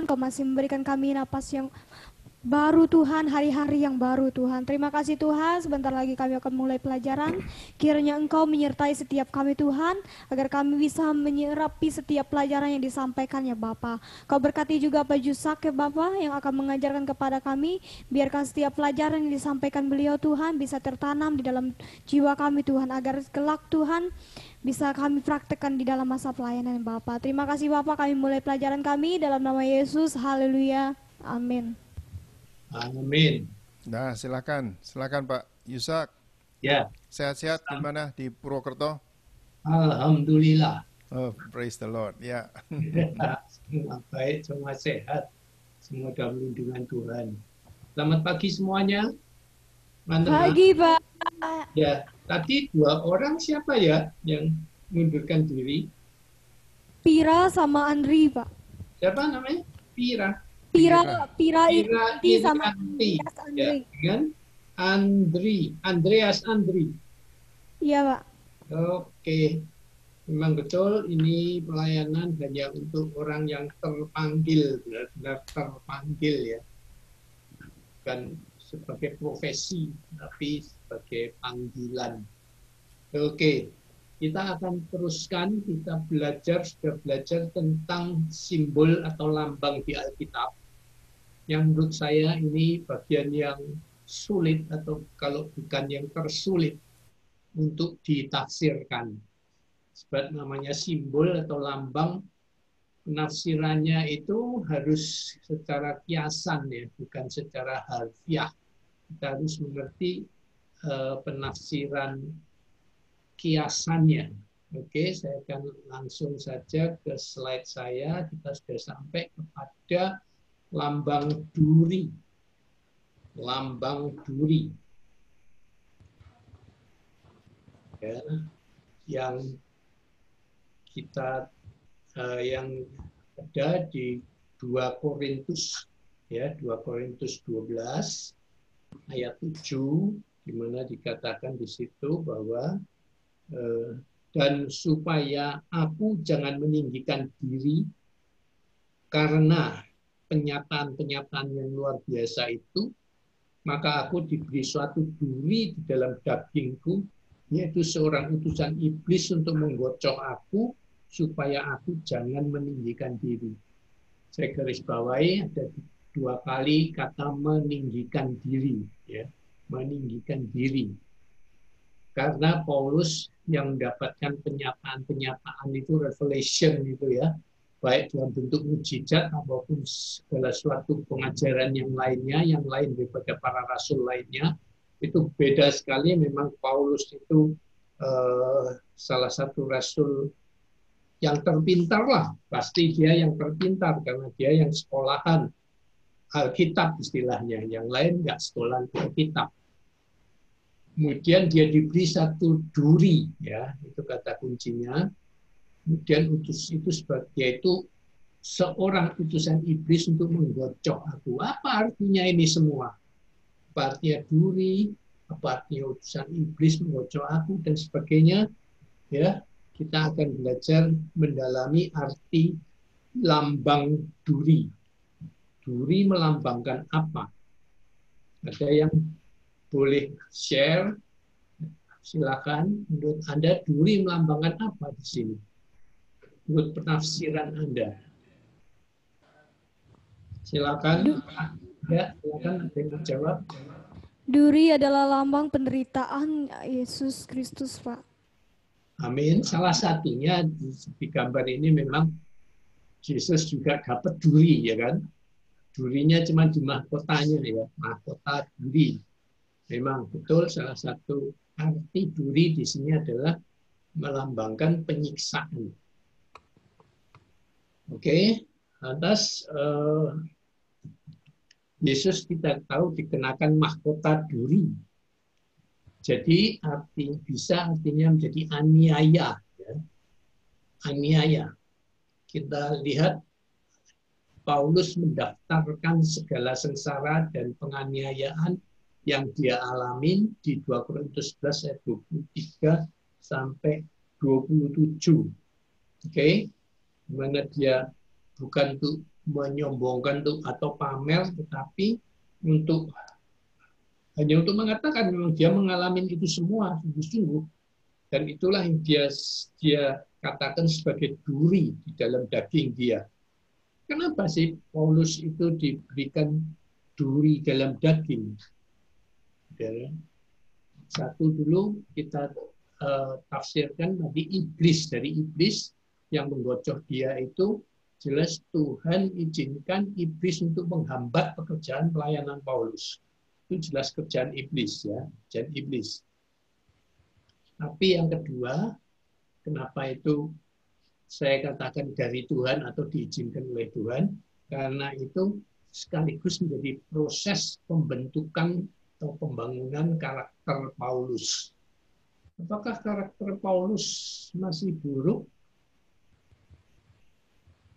Kau masih memberikan kami napas yang baru Tuhan, hari-hari yang baru Tuhan. Terima kasih Tuhan, sebentar lagi kami akan mulai pelajaran. Kiranya Engkau menyertai setiap kami Tuhan, agar kami bisa menyerapi setiap pelajaran yang disampaikan ya Bapa. Kau berkati juga Pak Jusak ya Bapa, yang akan mengajarkan kepada kami. Biarkan setiap pelajaran yang disampaikan beliau Tuhan bisa tertanam di dalam jiwa kami Tuhan, agar kelak Tuhan bisa kami praktekkan di dalam masa pelayanan Bapa. Terima kasih Bapa, kami mulai pelajaran kami dalam nama Yesus. Haleluya. Amin. Amin. Nah, silakan Pak Yusak. Ya, Sehat-sehat gimana di Purwokerto? alhamdulillah. Oh, praise the Lord. Ya. Semua baik, semua sehat, semua dalam lindungan Tuhan. Selamat pagi semuanya. Teman-teman. Pagi Pak. Ya, tadi 2 orang siapa ya yang mundurkan diri? Pira sama Andri Pak. Siapa namanya? Pira Pira Irianti sama Irianti. Andreas Andri. Ya, dengan Andreas Andri. Iya Pak. Oke. Memang betul ini pelayanan hanya untuk orang yang terpanggil, benar-benar terpanggil ya. Bukan sebagai profesi, tapi sebagai panggilan. Oke, kita akan teruskan, kita sudah belajar tentang simbol atau lambang di Alkitab. Yang menurut saya ini bagian yang sulit atau kalau bukan yang tersulit untuk ditafsirkan. Sebab namanya simbol atau lambang, penafsirannya itu harus secara kiasan ya, bukan secara harfiah. Kita harus mengerti penafsiran kiasannya. Oke, saya akan langsung saja ke slide saya. Kita sudah sampai kepada lambang duri. Lambang duri. Ya, yang kita yang ada di 2 Korintus ya, 2 Korintus 12 ayat 7 di mana dikatakan di situ bahwa dan supaya aku jangan meninggikan diri karena penyataan-penyataan yang luar biasa itu, maka aku diberi suatu duri di dalam dagingku, yaitu seorang utusan iblis untuk menggocok aku, supaya aku jangan meninggikan diri. Saya garis bawahi ada 2 kali kata meninggikan diri, ya, meninggikan diri. Karena Paulus yang mendapatkan penyataan-penyataan itu, revelation itu ya, baik dalam bentuk mujizat maupun segala suatu pengajaran yang lainnya, yang lain daripada para rasul lainnya, itu beda sekali. Memang Paulus itu salah satu rasul yang terpintar lah, pasti dia yang terpintar karena dia yang sekolahan Alkitab istilahnya, yang lain nggak sekolahan Alkitab. Kemudian dia diberi satu duri, ya itu kata kuncinya. Kemudian utus itu yaitu seorang utusan iblis untuk menggocok aku. Apa artinya ini semua? Apa artinya duri? Apa artinya utusan iblis menggocok aku dan sebagainya? Ya, kita akan belajar mendalami arti lambang duri. Duri melambangkan apa? Ada yang boleh share? Silakan. Menurut Anda duri melambangkan apa di sini? Menurut penafsiran Anda. Silakan. Ya, silakan ada yang menjawab. Duri adalah lambang penderitaan Yesus Kristus Pak. Amin. Salah satunya di gambar ini memang Yesus juga dapat duri, ya kan? Durinya cuma di mahkotanya ya, mahkota duri. Memang betul salah satu arti duri di sini adalah melambangkan penyiksaan. Oke, atas Yesus kita tahu dikenakan mahkota duri. Jadi artinya menjadi aniaya. Ya. Aniaya. Kita lihat Paulus mendaftarkan segala sengsara dan penganiayaan yang dia alami di 2 Korintus 11 ayat 23 sampai 27. Oke, dimana dia bukan untuk menyombongkan atau pamer, tetapi hanya untuk mengatakan memang dia mengalami itu semua sungguh-sungguh, dan itulah yang dia katakan sebagai duri di dalam daging dia. Kenapa sih Paulus itu diberikan duri dalam daging? Ya. Satu dulu kita tafsirkan tadi dari iblis yang menggocok dia itu jelas Tuhan izinkan iblis untuk menghambat pekerjaan pelayanan Paulus. Itu jelas kerjaan iblis ya, kerjaan iblis. Tapi yang kedua, kenapa itu saya katakan dari Tuhan atau diizinkan oleh Tuhan? Karena itu sekaligus menjadi proses pembentukan atau pembangunan karakter Paulus. Apakah karakter Paulus masih buruk?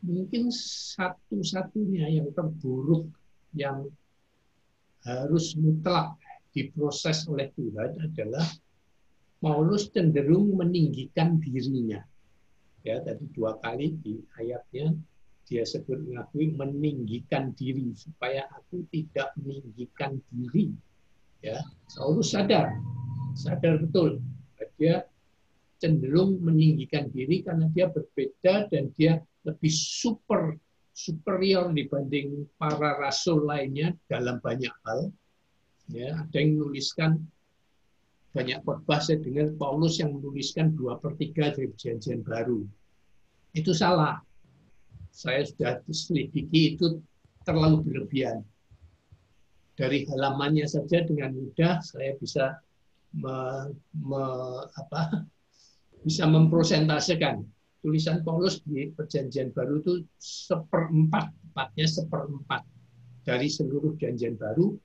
Mungkin satu-satunya yang terburuk yang harus mutlak diproses oleh Tuhan adalah Paulus cenderung meninggikan dirinya. Ya, tadi 2 kali di ayatnya dia sebut mengakui meninggikan diri, supaya aku tidak meninggikan diri. Ya, Paulus sadar betul dia cenderung meninggikan diri karena dia berbeda dan dia lebih superior dibanding para rasul lainnya dalam banyak hal. Ya, ada yang menuliskan banyak khotbah saya dengar Paulus yang menuliskan 2/3 dari Perjanjian Baru. Itu salah. Saya sudah selidiki itu terlalu berlebihan. Dari halamannya saja dengan mudah saya bisa bisa memprosentasekan. Tulisan Paulus di Perjanjian Baru itu 1/4, tepatnya 1/4 dari seluruh Perjanjian Baru.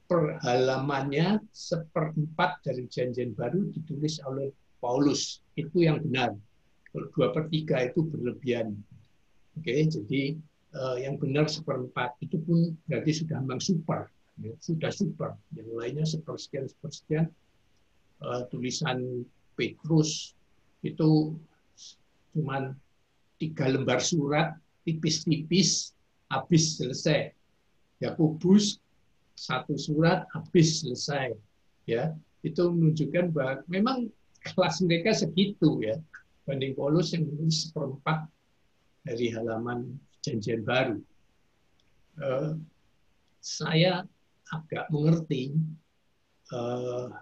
Per halamannya 1/4 dari Perjanjian Baru ditulis oleh Paulus. Itu yang benar. Kalau 2/3 itu berlebihan. Oke, jadi yang benar 1/4 itu pun berarti sudah memang super, ya, sudah super. Yang lainnya sepersekian. Tulisan Petrus itu cuman 3 lembar surat, tipis-tipis, habis selesai. Yakobus 1 surat, habis selesai. Ya, itu menunjukkan bahwa memang kelas mereka segitu ya. Banding Paulus yang menulis 1/4 dari halaman Perjanjian Baru. Saya agak mengerti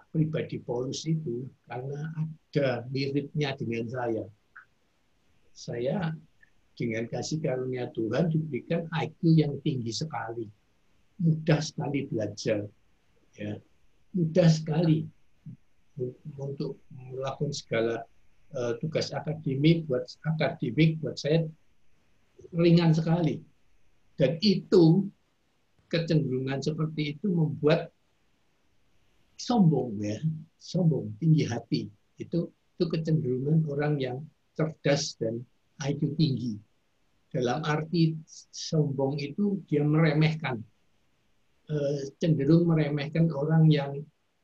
pribadi Paulus itu karena ada miripnya dengan saya. Saya dengan kasih karunia Tuhan diberikan IQ yang tinggi sekali, mudah sekali belajar, ya, mudah sekali untuk melakukan segala tugas akademik buat saya ringan sekali. Dan itu kecenderungan seperti itu membuat sombong, ya, sombong, tinggi hati. Itu kecenderungan orang yang cerdas dan IQ tinggi. Dalam arti sombong itu dia meremehkan, cenderung meremehkan orang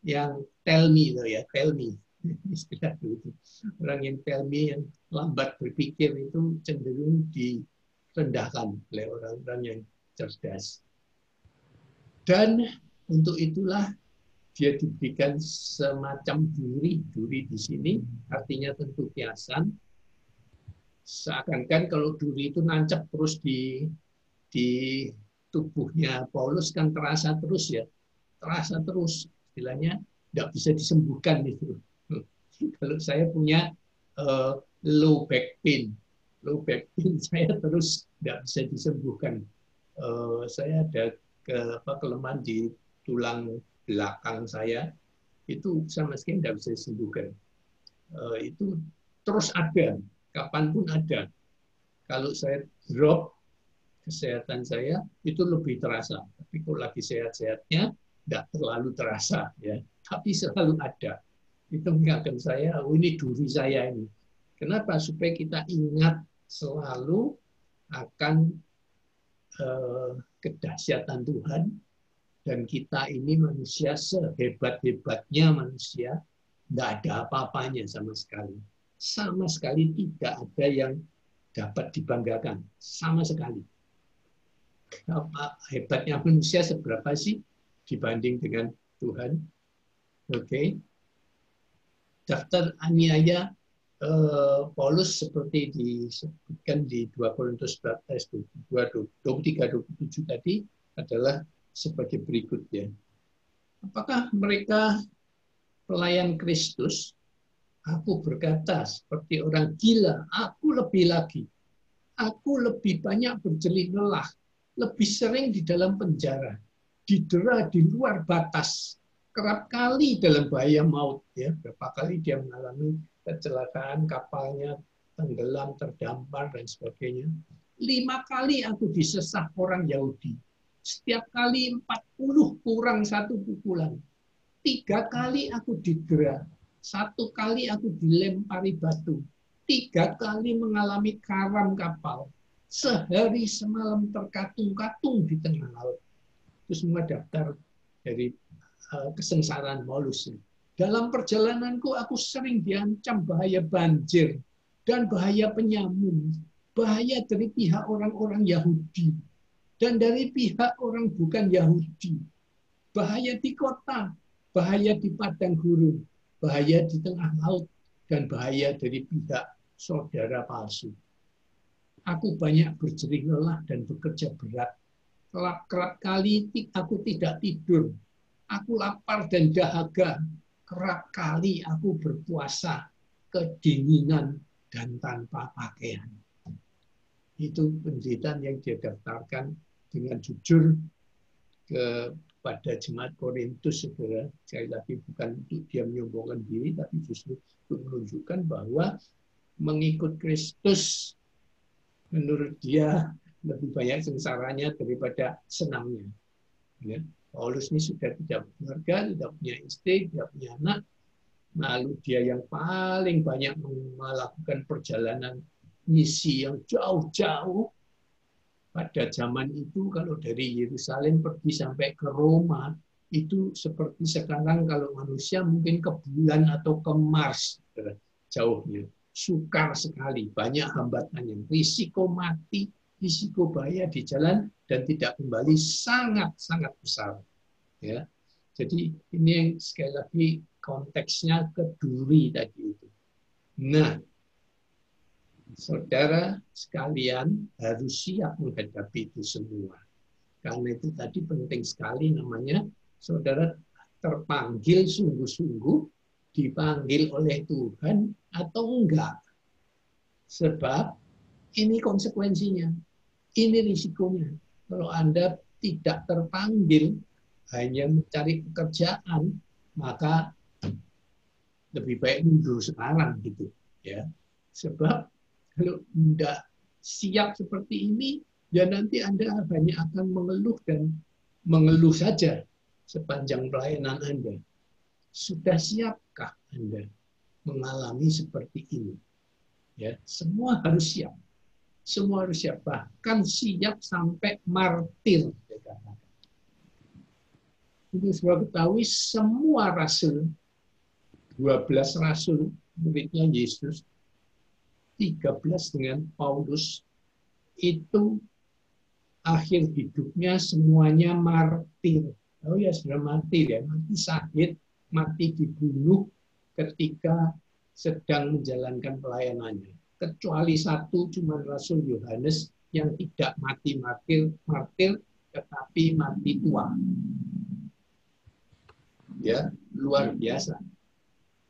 yang tell me, istilah itu. Orang yang tell me, yang lambat berpikir itu cenderung direndahkan oleh orang-orang yang cerdas. Dan untuk itulah dia diberikan semacam duri di sini, artinya tentu kiasan. Seakan-akan kalau duri itu nancap terus di tubuhnya Paulus kan terasa terus ya, terasa terus, istilahnya tidak bisa disembuhkan itu. Kalau saya punya low back pain saya terus tidak bisa disembuhkan. Saya ada kelemahan di tulang belakang saya, itu sama sekali tidak bisa disembuhkan. Itu terus ada, kapanpun ada. Kalau saya drop kesehatan saya, itu lebih terasa. Tapi kalau lagi sehat-sehatnya, tidak terlalu terasa, ya. Tapi selalu ada. Itu mengingatkan saya, oh ini duri saya ini. Kenapa? Supaya kita ingat selalu akan kedahsyatan Tuhan, dan kita ini manusia sehebat-hebatnya manusia, tidak ada apa-apanya sama sekali. Sama sekali tidak ada yang dapat dibanggakan, sama sekali. hebatnya manusia seberapa sih dibanding dengan Tuhan. Oke. Daftar aniaya Paulus seperti disebutkan di 2 Korintus 23-27 tadi adalah sebagai berikut ya. Apakah mereka pelayan Kristus? Aku berkata seperti orang gila, aku lebih lagi. Aku lebih banyak berjelih lelah, lebih sering di dalam penjara, didera di luar batas, kerap kali dalam bahaya maut. Ya, berapa kali dia mengalami kecelakaan, kapalnya tenggelam, terdampar, dan sebagainya. 5 kali aku disesah orang Yahudi. Setiap kali 40 kurang 1 pukulan. 3 kali aku didera. 1 kali aku dilempari batu. 3 kali mengalami karam kapal. Sehari semalam terkatung-katung di tengah laut. Itu semua daftar dari kesengsaraan Paulus. Dalam perjalananku aku sering diancam bahaya banjir dan bahaya penyamun. Bahaya dari pihak orang-orang Yahudi dan dari pihak orang bukan Yahudi. Bahaya di kota, bahaya di padang gurun, bahaya di tengah laut, dan bahaya dari pihak saudara palsu. Aku banyak berjerih lelah dan bekerja berat. Kerap kali aku tidak tidur. Aku lapar dan dahaga. Kerap kali aku berpuasa, kedinginan, dan tanpa pakaian. Itu penderitaan yang dia daftarkan dengan jujur kepada jemaat Korintus, saudara. Sekali lagi bukan untuk dia menyombongkan diri, tapi justru untuk menunjukkan bahwa mengikut Kristus menurut dia lebih banyak sengsaranya daripada senangnya. Ya. Paulus ini sudah tidak berkeluarga, tidak punya istri, tidak punya anak. Lalu dia yang paling banyak melakukan perjalanan misi yang jauh-jauh. Pada zaman itu kalau dari Yerusalem pergi sampai ke Roma, itu seperti sekarang kalau manusia mungkin ke bulan atau ke Mars, jauhnya. Sukar sekali, banyak hambatannya, risiko mati, risiko bahaya di jalan, dan tidak kembali sangat-sangat besar. Ya, jadi ini yang sekali lagi konteksnya keduri tadi itu. Nah, saudara sekalian harus siap menghadapi itu semua. Karena itu tadi penting sekali namanya saudara terpanggil sungguh-sungguh, dipanggil oleh Tuhan atau enggak. Sebab ini konsekuensinya, ini risikonya. Kalau Anda tidak terpanggil, hanya mencari pekerjaan, maka lebih baik mundur sekarang gitu, ya. Sebab kalau tidak siap seperti ini, ya nanti Anda hanya akan mengeluh dan mengeluh saja sepanjang pelayanan Anda. Sudah siapkah Anda mengalami seperti ini? Ya, semua harus siap. Semua harus siap, bahkan siap sampai martir. Itu sudah ketahui semua rasul, 12 rasul muridnya Yesus, 13 dengan Paulus, itu akhir hidupnya semuanya martir. Oh ya, sudah martir ya, mati sakit, mati dibunuh ketika sedang menjalankan pelayanannya. Kecuali satu, cuma Rasul Yohanes yang tidak mati martir, tetapi mati tua. Ya, luar biasa.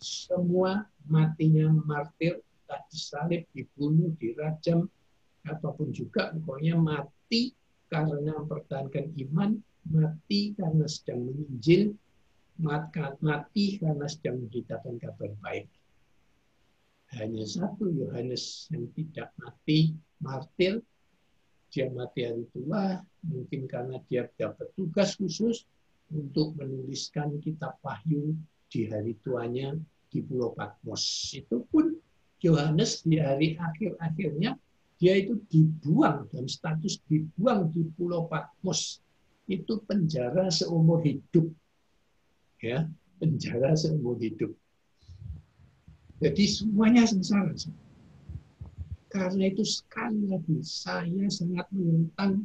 Semua matinya martir, entah disalib, dibunuh, dirajam, apapun juga, pokoknya mati karena mempertahankan iman, mati karena sedang menginjil, mati karena sedang memberitakan kabar baik. Hanya satu Yohanes yang tidak mati martir, dia mati hari tua, mungkin karena dia dapat tugas khusus untuk menuliskan kitab Wahyu di hari tuanya di Pulau Patmos. Itu pun Yohanes di hari akhir-akhirnya dia itu dibuang, dalam status dibuang di Pulau Patmos. Itu penjara seumur hidup. Ya, penjara seumur hidup. Jadi semuanya sengsara. Karena itu sekali lagi saya sangat menentang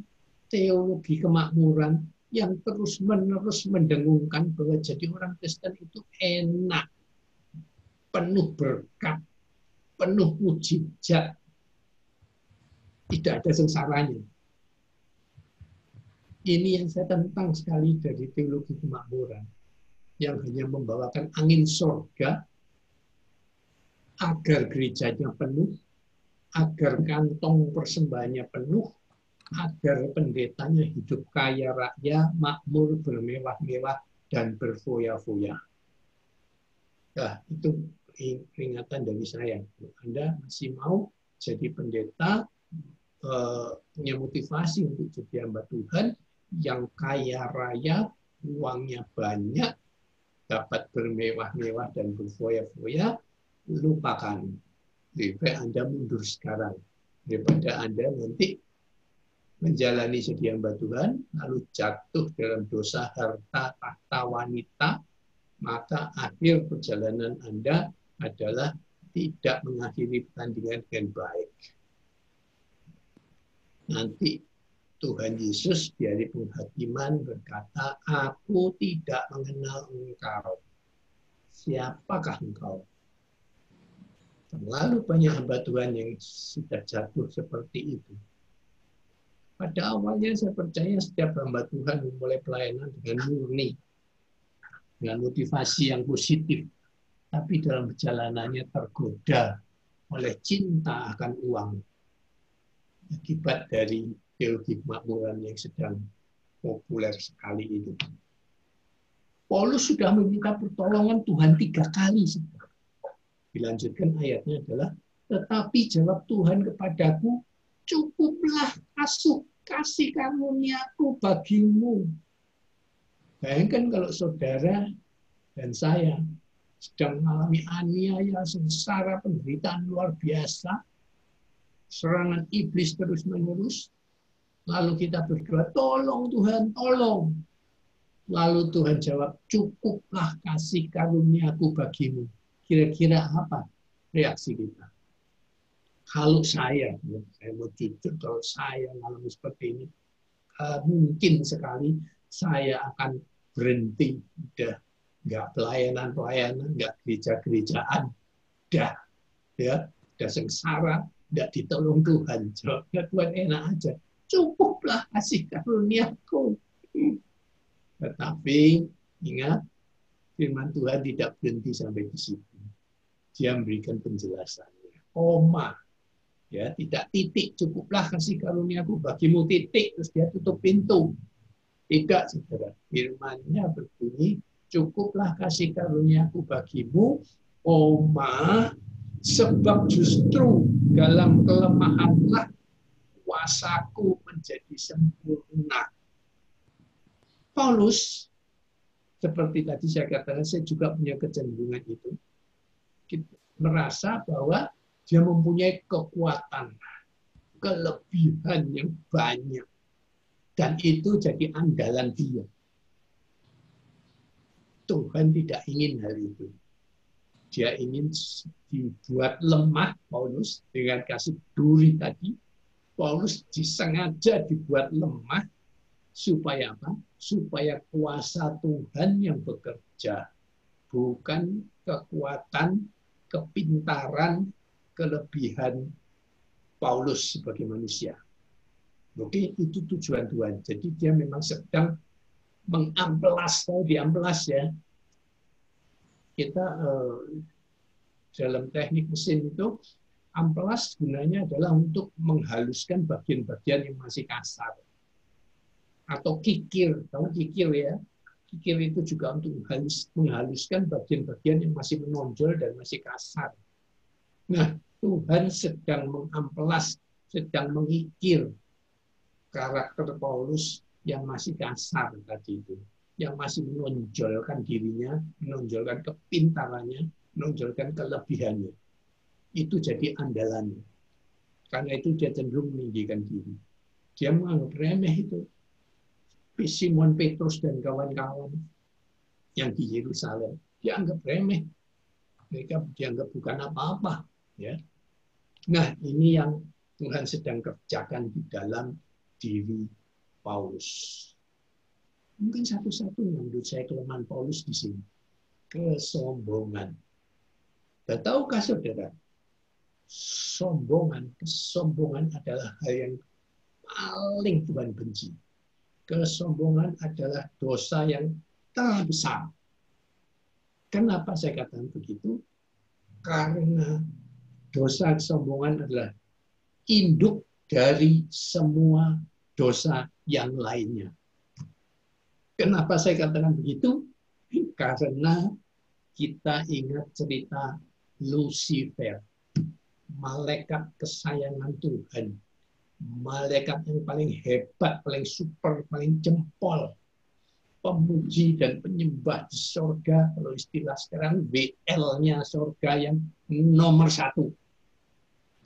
teologi kemakmuran yang terus-menerus mendengungkan bahwa jadi orang Kristen itu enak, penuh berkat, penuh mujizat, tidak ada sengsaranya. Ini yang saya tentang sekali dari teologi kemakmuran, yang hanya membawakan angin surga agar gerejanya penuh, agar kantong persembahannya penuh, agar pendetanya hidup kaya raya, makmur, bermewah-mewah, dan berfoya-foya. Nah, itu peringatan dari saya. Anda masih mau jadi pendeta, punya motivasi untuk jadi hamba Tuhan, yang kaya raya, uangnya banyak, dapat bermewah-mewah dan berfoya-foya, lupakan. Lebih baik Anda mundur sekarang daripada Anda nanti menjalani jadi hamba Tuhan, lalu jatuh dalam dosa harta, tahta, wanita, maka akhir perjalanan Anda adalah tidak mengakhiri pertandingan dengan baik. Nanti Tuhan Yesus di hari penghakiman berkata, aku tidak mengenal engkau. Siapakah engkau? Terlalu banyak hamba Tuhan yang sudah jatuh seperti itu. Pada awalnya saya percaya setiap hamba Tuhan memulai pelayanan dengan murni, dengan motivasi yang positif. Tapi dalam perjalanannya tergoda oleh cinta akan uang. Akibat dari teologi kemakmuran yang sedang populer sekali itu. Paulus sudah meminta pertolongan Tuhan 3 kali. Dilanjutkan ayatnya adalah, tetapi jawab Tuhan kepadaku, cukuplah kasih karuniaku bagimu. Bayangkan kalau saudara dan saya sedang mengalami aniaya, sengsara, penderitaan luar biasa, serangan iblis terus-menerus, lalu kita berdoa, tolong Tuhan, tolong. Lalu Tuhan jawab, cukuplah kasih karuniaku bagimu. Kira-kira apa reaksi kita? Kalau saya mau jujur, kalau saya mengalami seperti ini, mungkin sekali saya akan berhenti, udah nggak pelayanan, nggak gereja-gerejaan, udah sengsara, nggak ditolong Tuhan. Jawabnya Tuhan enak aja, cukuplah kasih karuniaku. Tetapi ingat, firman Tuhan tidak berhenti sampai di situ. Dia memberikan penjelasannya. Koma, ya, tidak titik, cukuplah kasih karuniaku bagimu, titik, terus dia tutup pintu. Tidak, saudara. Firman-Nya berbunyi, cukuplah kasih karuniaku bagimu, koma, sebab justru dalam kelemahanlah kuasaku menjadi sempurna. Paulus, seperti tadi saya katakan, saya juga punya kecenderungan itu. Merasa bahwa dia mempunyai kekuatan, kelebihan yang banyak. Dan itu jadi andalan dia. Tuhan tidak ingin hal itu. Dia ingin dibuat lemah, Paulus, dengan kasih duri tadi. Paulus disengaja dibuat lemah, supaya apa? Supaya kuasa Tuhan yang bekerja. Bukan kekuatan, kepintaran, kelebihan Paulus sebagai manusia. Oke, itu tujuan Tuhan. Jadi dia memang sedang mengamplas, tahu diamplas ya. Kita dalam teknik mesin itu, amplas gunanya adalah untuk menghaluskan bagian-bagian yang masih kasar. Atau kikir, tahu kikir ya. Kikir itu juga untuk menghaluskan bagian-bagian yang masih menonjol dan masih kasar. Nah, Tuhan sedang mengamplas, sedang mengikir karakter Paulus yang masih kasar tadi itu, yang masih menonjolkan dirinya, menonjolkan kepintarannya, menonjolkan kelebihannya. Itu jadi andalannya. Karena itu dia cenderung meninggikan diri. Dia menganggap remeh itu. Simon Petrus dan kawan-kawan yang di Yerusalem dianggap remeh. Mereka dianggap bukan apa-apa. Ya. Nah, ini yang Tuhan sedang kerjakan di dalam diri Paulus. Mungkin satu-satunya menurut saya kelemahan Paulus di sini. Kesombongan. Dan tahukah saudara, kesombongan adalah hal yang paling Tuhan benci. Kesombongan adalah dosa yang terbesar. Kenapa saya katakan begitu? Karena dosa kesombongan adalah induk dari semua dosa yang lainnya. Kenapa saya katakan begitu? Karena kita ingat cerita Lucifer, malaikat kesayangan Tuhan, malaikat yang paling hebat, paling super, paling jempol, pemuji dan penyembah di surga, kalau istilah sekarang WL-nya surga yang nomor 1.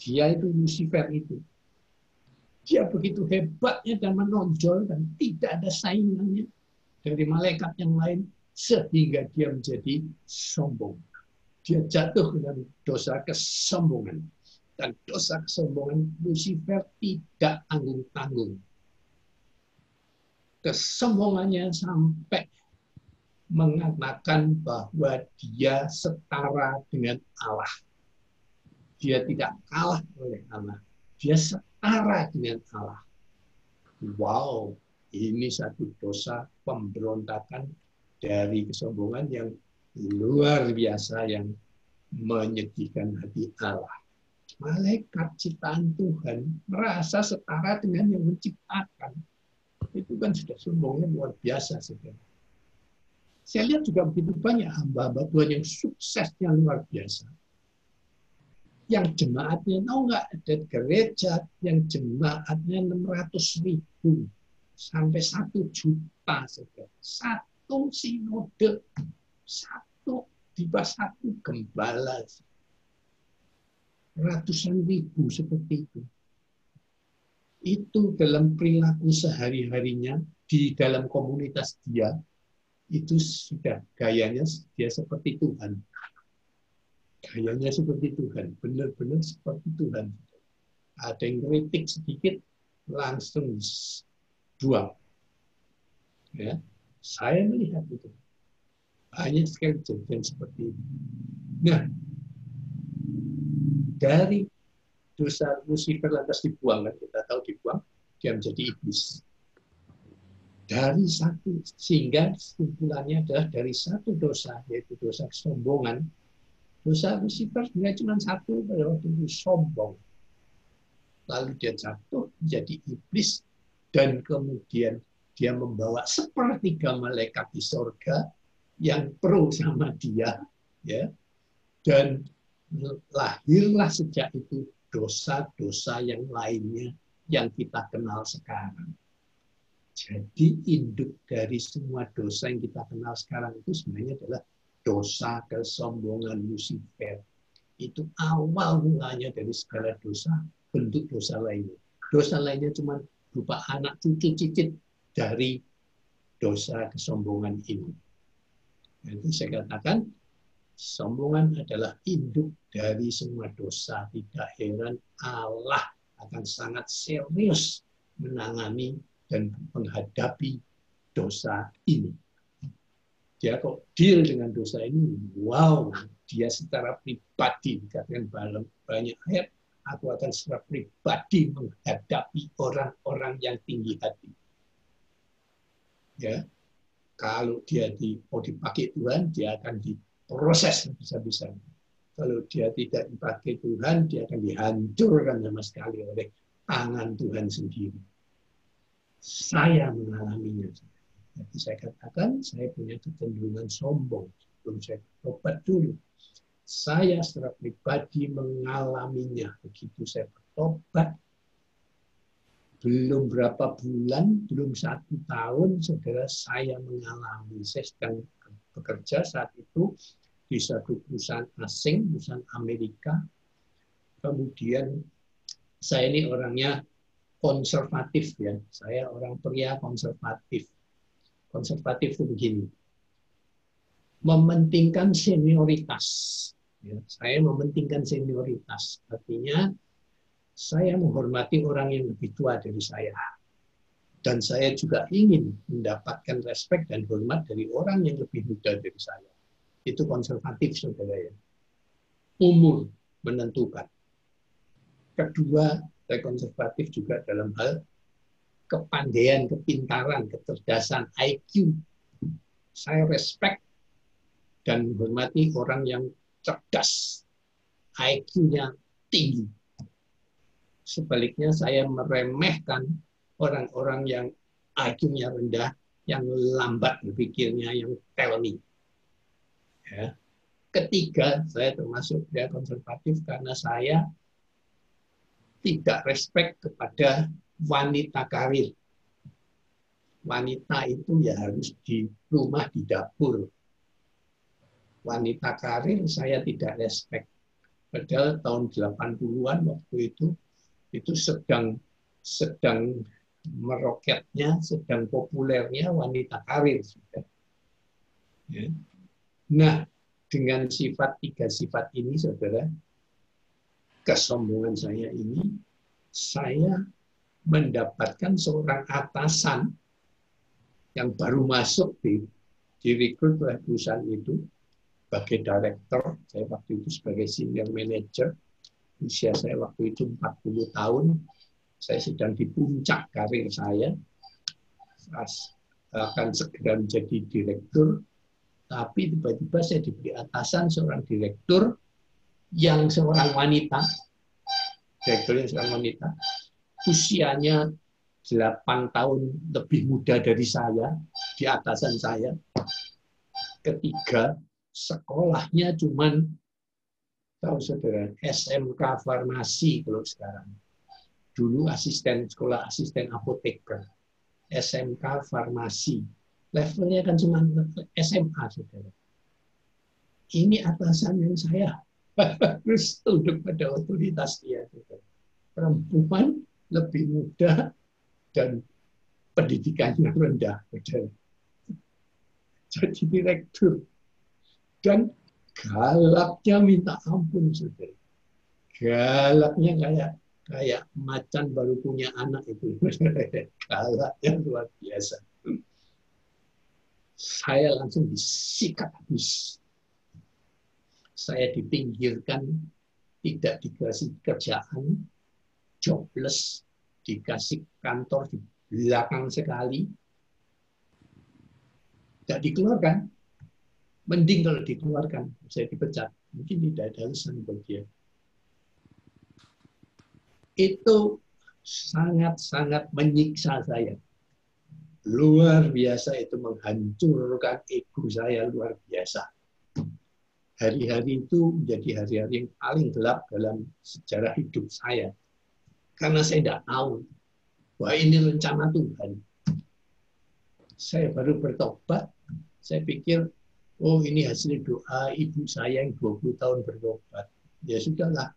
Dia itu Lucifer itu. Dia begitu hebatnya dan menonjol dan tidak ada saingannya dari malaikat yang lain, sehingga dia menjadi sombong. Dia jatuh ke dalam dosa kesombongan. Dan dosa kesombongan Lucifer tidak tanggung-tanggung. Kesombongannya sampai mengatakan bahwa dia setara dengan Allah. Dia tidak kalah oleh Allah. Dia setara dengan Allah. Wow, ini satu dosa pemberontakan dari kesombongan yang luar biasa, yang menyedihkan hati Allah. Malaikat ciptaan Tuhan merasa setara dengan yang menciptakan. Itu kan sudah sombongnya luar biasa. Saudara. Saya lihat juga begitu banyak hamba-hamba Tuhan yang suksesnya luar biasa. Yang jemaatnya, tahu nggak, ada gereja yang jemaatnya 600.000 sampai 1 juta. Saudara. Satu sinode, di bawah 1 gembala. Ratusan ribu seperti itu. Itu dalam perilaku sehari-harinya, di dalam komunitas dia, itu sudah gayanya dia seperti Tuhan. Gayanya seperti Tuhan, benar-benar seperti Tuhan. Ada yang kritik sedikit, langsung buang. Ya, saya melihat itu. Banyak sekali kejadian seperti itu. Nah, dari dosa Lucifer lantas dibuang, kan kita tahu dibuang, dia menjadi iblis. Dari satu, sehingga kesimpulannya adalah dari satu dosa, yaitu dosa kesombongan. Dosa Lucifer sebenarnya cuma satu, pada waktu itu sombong. Lalu dia jatuh menjadi iblis, dan kemudian dia membawa sepertiga malaikat di surga yang pro sama dia, ya, dan lahirlah sejak itu dosa-dosa yang lainnya yang kita kenal sekarang. Jadi induk dari semua dosa yang kita kenal sekarang itu sebenarnya adalah dosa kesombongan Lucifer. Itu awal mulanya dari segala dosa, bentuk dosa lainnya. Dosa lainnya cuma berupa anak cucu cicit dari dosa kesombongan ini. Jadi saya katakan, sombongan adalah induk dari semua dosa. Tidak heran Allah akan sangat serius menangani dan menghadapi dosa ini. Dia kok deal dengan dosa ini, wow, dia secara pribadi, dikatakan banyak ayat, aku akan secara pribadi menghadapi orang-orang yang tinggi hati. Ya, kalau dia mau dipakai Tuhan, dia akan diproses bisa-bisanya. Kalau dia tidak dipakai Tuhan, dia akan dihancurkan sama sekali oleh tangan Tuhan sendiri. Saya mengalaminya. Jadi saya katakan, saya punya kecenderungan sombong. Sebelum saya bertobat dulu. Saya secara pribadi mengalaminya. Begitu saya bertobat, belum berapa bulan, belum 1 tahun, saudara, saya mengalami. Saya sedang bekerja saat itu di satu perusahaan asing, perusahaan Amerika. Kemudian saya ini orangnya konservatif, ya. Saya orang pria konservatif. Konservatif itu begini, mementingkan senioritas. Ya, saya mementingkan senioritas. Artinya saya menghormati orang yang lebih tua dari saya. Dan saya juga ingin mendapatkan respect dan hormat dari orang yang lebih muda dari saya. Itu konservatif, saudara ya. Umur menentukan. Kedua, saya konservatif juga dalam hal kepandaian, kepintaran, kecerdasan, IQ. Saya respect dan menghormati orang yang cerdas, IQ-nya tinggi. Sebaliknya saya meremehkan orang-orang yang IQ-nya rendah, yang lambat berpikirnya, yang tell me. Ya. Ketiga, saya termasuk dia konservatif karena saya tidak respect kepada wanita karir. Wanita itu ya harus di rumah, di dapur. Wanita karir saya tidak respect. Padahal tahun 80-an waktu itu sedang meroketnya, sedang populernya wanita karir. Ya. Nah, dengan tiga sifat ini, saudara, kesombongan saya ini, saya mendapatkan seorang atasan yang baru masuk direkrut oleh perusahaan itu sebagai direktur. Saya waktu itu sebagai senior manager. Usia saya waktu itu 40 tahun. Saya sedang di puncak karir saya. Akan segera menjadi direktur. Tapi tiba-tiba saya diberi atasan seorang direktur yang seorang wanita. Direktur yang seorang wanita. Usianya 8 tahun lebih muda dari saya, di atasan saya. Ketiga, sekolahnya cuman, tahu saudara, SMK farmasi kalau sekarang. Dulu sekolah asisten apoteker. SMK farmasi. Levelnya kan cuma SMA, saudara. Ini atasan yang saya harus tunduk pada otoritas dia. Saudara. Perempuan lebih muda dan pendidikannya rendah. Saudara. Jadi direktur. Dan galaknya minta ampun, saudara. Galaknya kayak macan baru punya anak itu. Galaknya luar biasa. Saya langsung disikat habis. Saya dipinggirkan, tidak dikasih kerjaan, jobless, dikasih kantor di belakang sekali, tidak dikeluarkan. Mending kalau dikeluarkan, saya dipecat. Mungkin tidak ada alasan buat dia. Itu sangat-sangat menyiksa saya. Luar biasa, itu menghancurkan ego saya luar biasa. Hari-hari itu menjadi hari-hari yang paling gelap dalam sejarah hidup saya. Karena saya tidak tahu bahwa ini rencana Tuhan. Saya baru bertobat, saya pikir, oh ini hasil doa ibu saya yang 20 tahun bertobat. Ya sudahlah,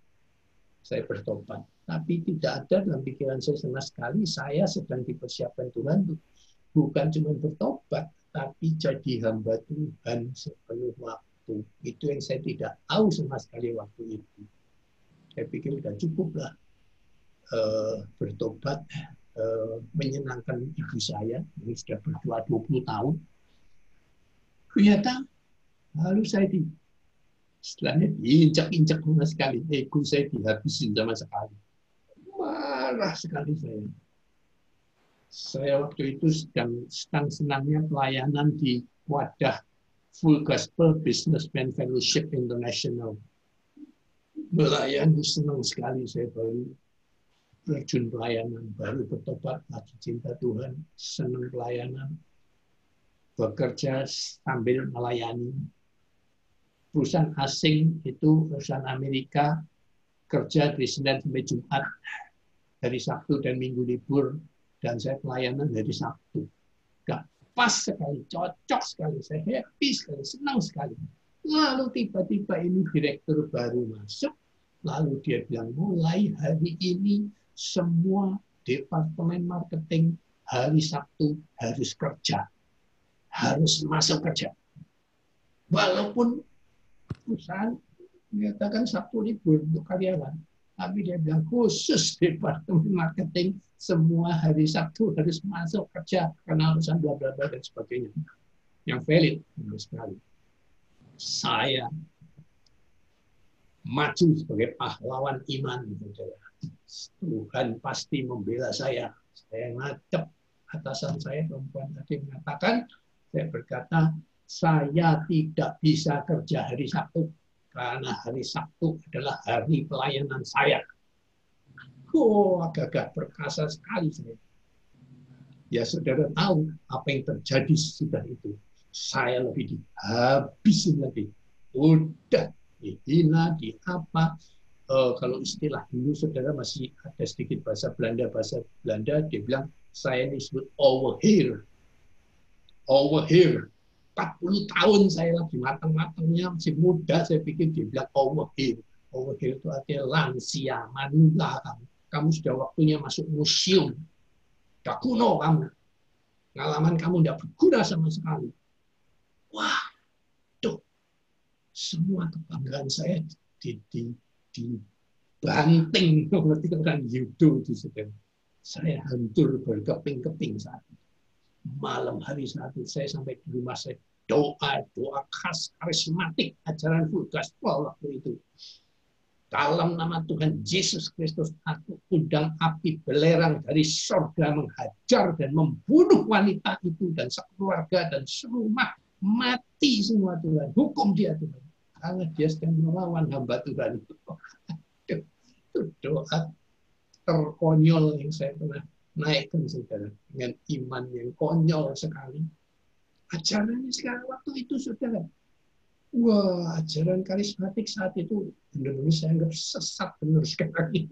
saya bertobat. Tapi tidak ada dalam pikiran saya sama sekali, saya sedang dipersiapkan Tuhan untuk bukan cuma bertobat, tapi jadi hamba Tuhan sepenuh waktu. Itu yang saya tidak tahu sama sekali waktu itu. Saya pikir sudah cukuplah bertobat, menyenangkan ibu saya, yang sudah berdoa 20 tahun. Ternyata, lalu saya istilahnya diinjak-injak sama sekali. Ego saya dihabisin sama sekali. Marah sekali saya. Saya waktu itu sedang senang-senangnya pelayanan di wadah Full Gospel Businessman Fellowship International. Melayani senang sekali, saya baru terjun pelayanan, baru bertobat, lagi cinta Tuhan, senang pelayanan, bekerja sambil melayani. Perusahaan asing itu, perusahaan Amerika, kerja dari Senin sampai Jumat, dari Sabtu dan Minggu libur, dan saya pelayanan dari Sabtu. Gak pas sekali, cocok sekali, saya happy sekali, senang sekali. Lalu tiba-tiba ini direktur baru masuk, lalu dia bilang, mulai hari ini semua departemen marketing hari Sabtu harus kerja, harus masuk kerja. Walaupun perusahaan menyatakan Sabtu libur untuk karyawan, Tapi dia bilang khusus departemen marketing semua hari Sabtu harus masuk kerja karena urusan bla bla bla dan sebagainya. Yang valid sekali. Saya maju sebagai pahlawan iman. Tuhan pasti membela saya. Saya ngadep atasan saya, perempuan tadi mengatakan, saya berkata, saya tidak bisa kerja hari Sabtu karena hari Sabtu adalah hari pelayanan saya. Agak-agak perkasa sekali saya. Ya saudara tahu apa yang terjadi sudah itu. Saya lebih dihabisin lagi. Udah dihina, di apa. Kalau istilah dulu saudara masih ada sedikit bahasa Belanda, dia bilang saya disebut overhear. Overhear. 40 tahun saya lagi matang-matangnya, masih muda, saya pikir dia bilang overhear. Overhear itu artinya lansia, manula kamu. Kamu sudah waktunya masuk museum. Udah kuno kamu. Pengalaman kamu tidak berguna sama sekali. Wah, tuh. Semua kebanggaan saya dibanting. Berarti kan judo itu saudara. Saya hancur berkeping-keping saat itu. Malam hari saat itu saya sampai di rumah saya doa khas karismatik ajaran full gospel waktu itu. Dalam nama Tuhan Yesus Kristus, aku undang api belerang dari surga menghajar dan membunuh wanita itu dan sekeluarga dan serumah. Mati semua Tuhan. Hukum dia Tuhan. Karena dia sedang melawan hamba Tuhan. Itu doa terkonyol yang saya pernah naikkan saudara. Dengan iman yang konyol sekali. Ajarannya sekarang waktu itu saudara. Wah, ajaran karismatik saat itu benar-benar saya anggap sesat benar sekali.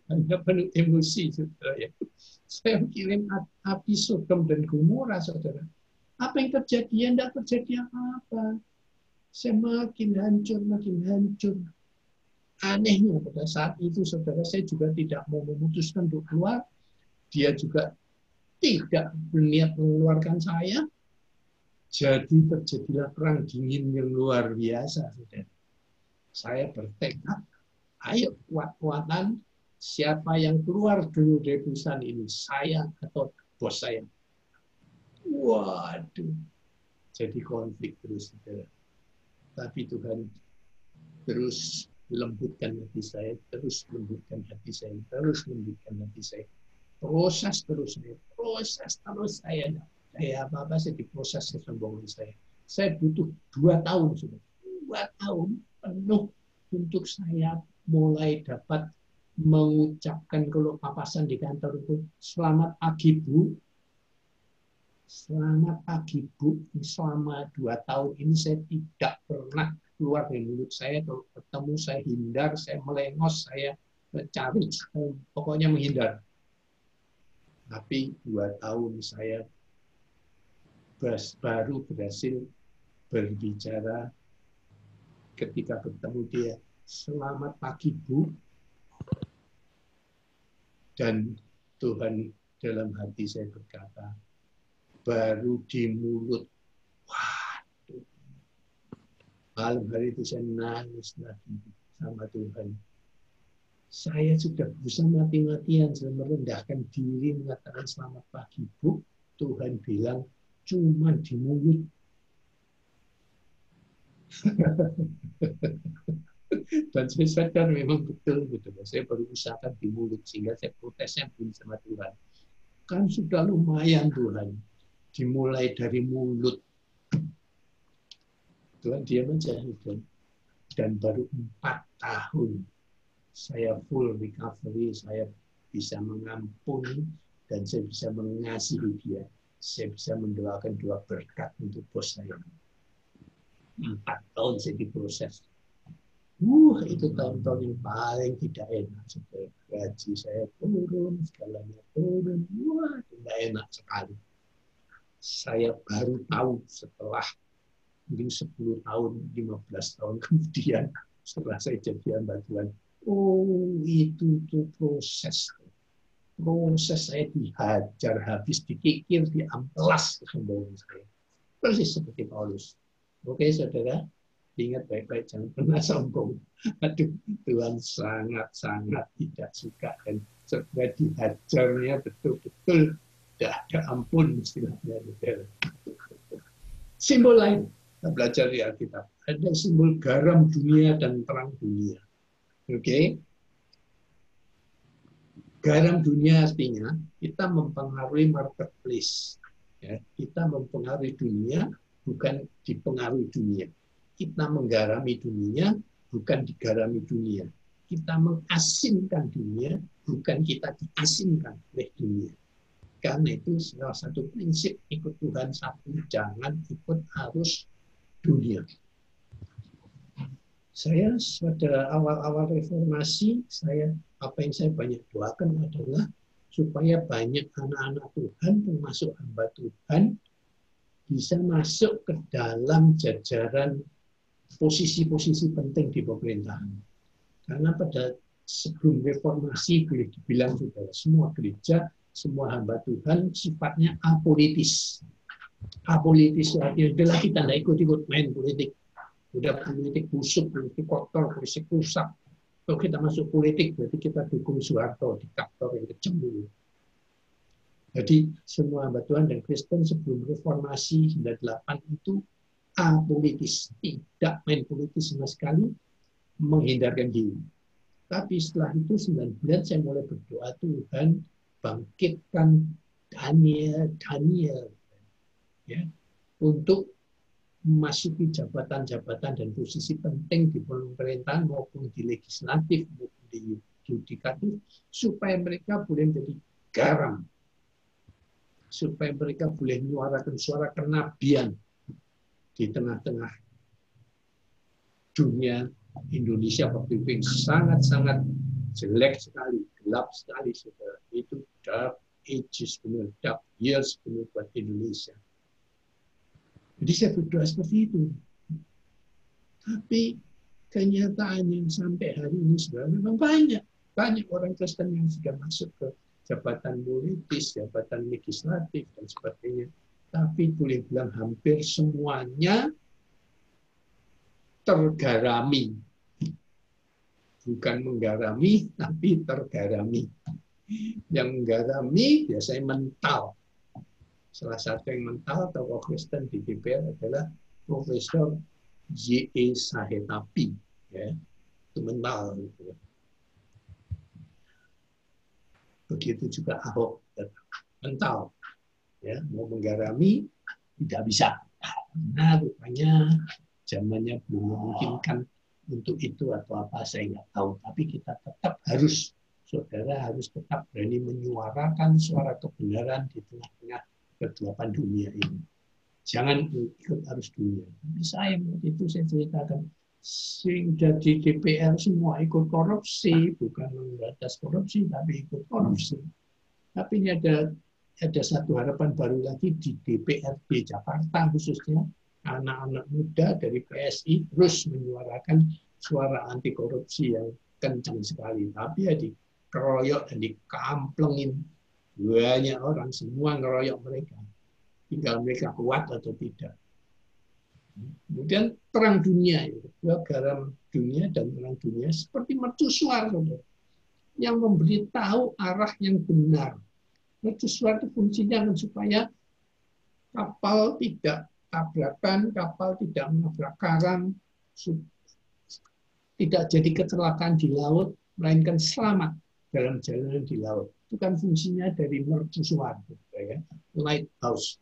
Hanya penuh emosi, saudara. Ya. Saya kirim api Sodom dan Gomora, saudara. Apa yang terjadi? Ya, tidak terjadi apa-apa. Saya makin hancur. Anehnya pada saat itu, saudara, saya juga tidak mau memutuskan untuk keluar. Dia juga tidak berniat mengeluarkan saya. Jadi terjadilah perang dingin yang luar biasa. Saudara. Saya bertekad, ayo kuat-kuatan, siapa yang keluar dulu dari perusahaan ini, saya atau bos saya. Waduh, jadi konflik terus. Saudara. Tapi Tuhan terus lembutkan hati saya, terus lembutkan hati saya. Proses terus saya. Saya apa-apa saya diproses kesombongan saya. Saya butuh 2 tahun sudah. 2 tahun penuh untuk saya mulai dapat mengucapkan kalau papasan di kantor itu, selamat pagi Bu. Selamat pagi Bu. Selama 2 tahun ini saya tidak pernah keluar dari mulut saya. Kalau ketemu saya hindar, saya melengos, saya cari, pokoknya menghindar. Tapi 2 tahun saya baru berhasil berbicara ketika bertemu dia. Selamat pagi Bu. Dan Tuhan dalam hati saya berkata, baru di mulut. Waduh. Malam hari itu saya nangis lagi sama Tuhan. Saya sudah berusaha mati-matian, saya merendahkan diri mengatakan selamat pagi Bu. Tuhan bilang, cuma di mulut. Dan saya sadar memang betul. Saya baru usahakan di mulut sehingga saya protesnya belum sama Tuhan. Kan sudah lumayan Tuhan. Dimulai dari mulut. Tuhan diam aja. Dan baru 4 tahun saya full recovery, saya bisa mengampuni dan saya bisa mengasihi dia. Saya bisa mendoakan 2 berkat untuk bos saya. 4 tahun saya diproses. Itu tahun-tahun yang paling tidak enak. Gaji saya turun, segalanya turun. Tidak enak sekali. Saya baru tahu setelah mungkin 10 tahun, 15 tahun kemudian, setelah saya jadi hamba Tuhan, itu proses. Proses saya dihajar habis, dikikir, diamplas kesombongan saya. Persis seperti Paulus. Oke, saudara. ingat baik-baik, jangan pernah sombong. Aduh, Tuhan sangat-sangat tidak suka, dan setelah dihajarnya betul-betul tidak ada ampun istilahnya. Simbol lain kita belajar di Alkitab, ada simbol garam dunia dan terang dunia. Oke, garam dunia artinya kita mempengaruhi marketplace. Ya, kita mempengaruhi dunia, bukan dipengaruhi dunia. Kita menggarami dunia, bukan digarami dunia. Kita mengasinkan dunia, bukan kita diasinkan oleh dunia. Karena itu salah satu prinsip ikut Tuhan satu, jangan ikut arus dunia. Saya pada awal-awal reformasi, apa yang saya banyak doakan adalah supaya banyak anak-anak Tuhan, termasuk hamba Tuhan, bisa masuk ke dalam jajaran posisi-posisi penting di pemerintahan. Karena pada sebelum reformasi, boleh dibilang sudah semua gereja, semua hamba Tuhan sifatnya apolitis. Apolitis artinya adalah kita tidak ikut-ikut main politik. Udah politik busuk, politik kotor, politik rusak. Kalau kita masuk politik, berarti kita dukung Soeharto, diktator yang kejam dulu. Jadi semua hamba Tuhan dan Kristen sebelum reformasi 98 itu apolitis, tidak main politis sama sekali, menghindarkan diri. Tapi setelah itu 9 bulan saya mulai berdoa, Tuhan bangkitkan Daniel ya, untuk memasuki jabatan-jabatan dan posisi penting di pemerintahan maupun di legislatif maupun di yudikatif, supaya mereka boleh menjadi garam, supaya mereka boleh menyuarakan suara kenabian di tengah-tengah dunia Indonesia waktu itu yang sangat-sangat jelek sekali, gelap sekali, saudara. Itu dark ages, benar, dark years benar buat Indonesia. Jadi saya berdoa seperti itu. Tapi kenyataan yang sampai hari ini sebenarnya memang banyak orang Kristen yang sudah masuk ke jabatan politis, jabatan legislatif dan sebagainya. Tapi boleh bilang hampir semuanya tergarami. Bukan menggarami, tapi tergarami. Yang menggarami biasanya mental. Salah satu yang mental tokoh Kristen di DPR adalah Profesor J.E. Sahetapi, ya, itu mental. Gitu. Begitu juga Ahok, mental, ya, mau menggarami tidak bisa. Nah, rupanya zamannya belum memungkinkan untuk itu atau apa saya nggak tahu. Tapi kita tetap harus, saudara harus tetap berani menyuarakan suara kebenaran di tengah-tengah kegelapan dunia ini. Jangan ikut arus dunia. Saya waktu itu saya ceritakan, sing dari DPR semua ikut korupsi, bukan memberantas korupsi, tapi ikut korupsi. Tapi ini ada satu harapan baru lagi di DPRD Jakarta khususnya, anak-anak muda dari PSI terus menyuarakan suara anti korupsi yang kencang sekali. Tapi ya dikeroyok dan dikamplengin. Banyak orang, semua ngeroyok mereka. Tinggal mereka kuat atau tidak. Kemudian terang dunia, garam dunia dan terang dunia seperti mercusuar, yang memberitahu arah yang benar. Mercusuar itu fungsinya supaya kapal tidak tabrakan, kapal tidak menabrak karang, tidak jadi kecelakaan di laut, melainkan selamat dalam jalanan di laut. Itu kan fungsinya dari mercusuar, ya, lighthouse.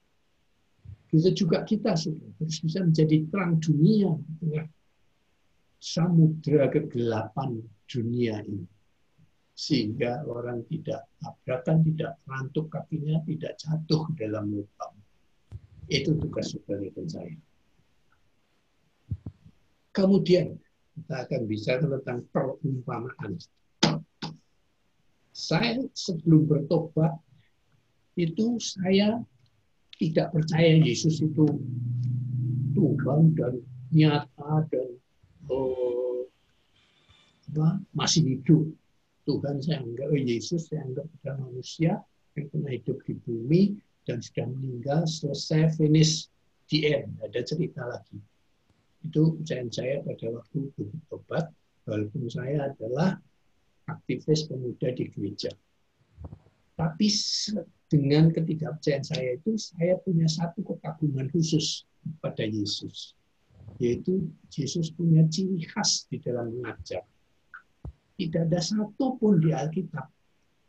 Itu juga kita harus bisa menjadi terang dunia di tengah samudra kegelapan dunia ini, sehingga orang tidak tabrakan, tidak terantuk kakinya, tidak jatuh dalam lubang. Itu tugas saudara dan saya. Kemudian kita akan bicara tentang perumpamaan. Saya sebelum bertobat itu saya tidak percaya Yesus itu Tuhan dan nyata dan masih hidup. Tuhan saya anggap, Yesus saya anggap adalah manusia yang pernah hidup di bumi dan sudah meninggal, selesai, finish, the end, ada cerita lagi. Itu kepercayaan saya pada waktu bertobat, walaupun saya adalah aktivis pemuda di gereja. Tapi dengan ketidakpercayaan saya itu, saya punya satu kekaguman khusus pada Yesus. Yaitu Yesus punya ciri khas di dalam mengajar. Tidak ada satu pun di Alkitab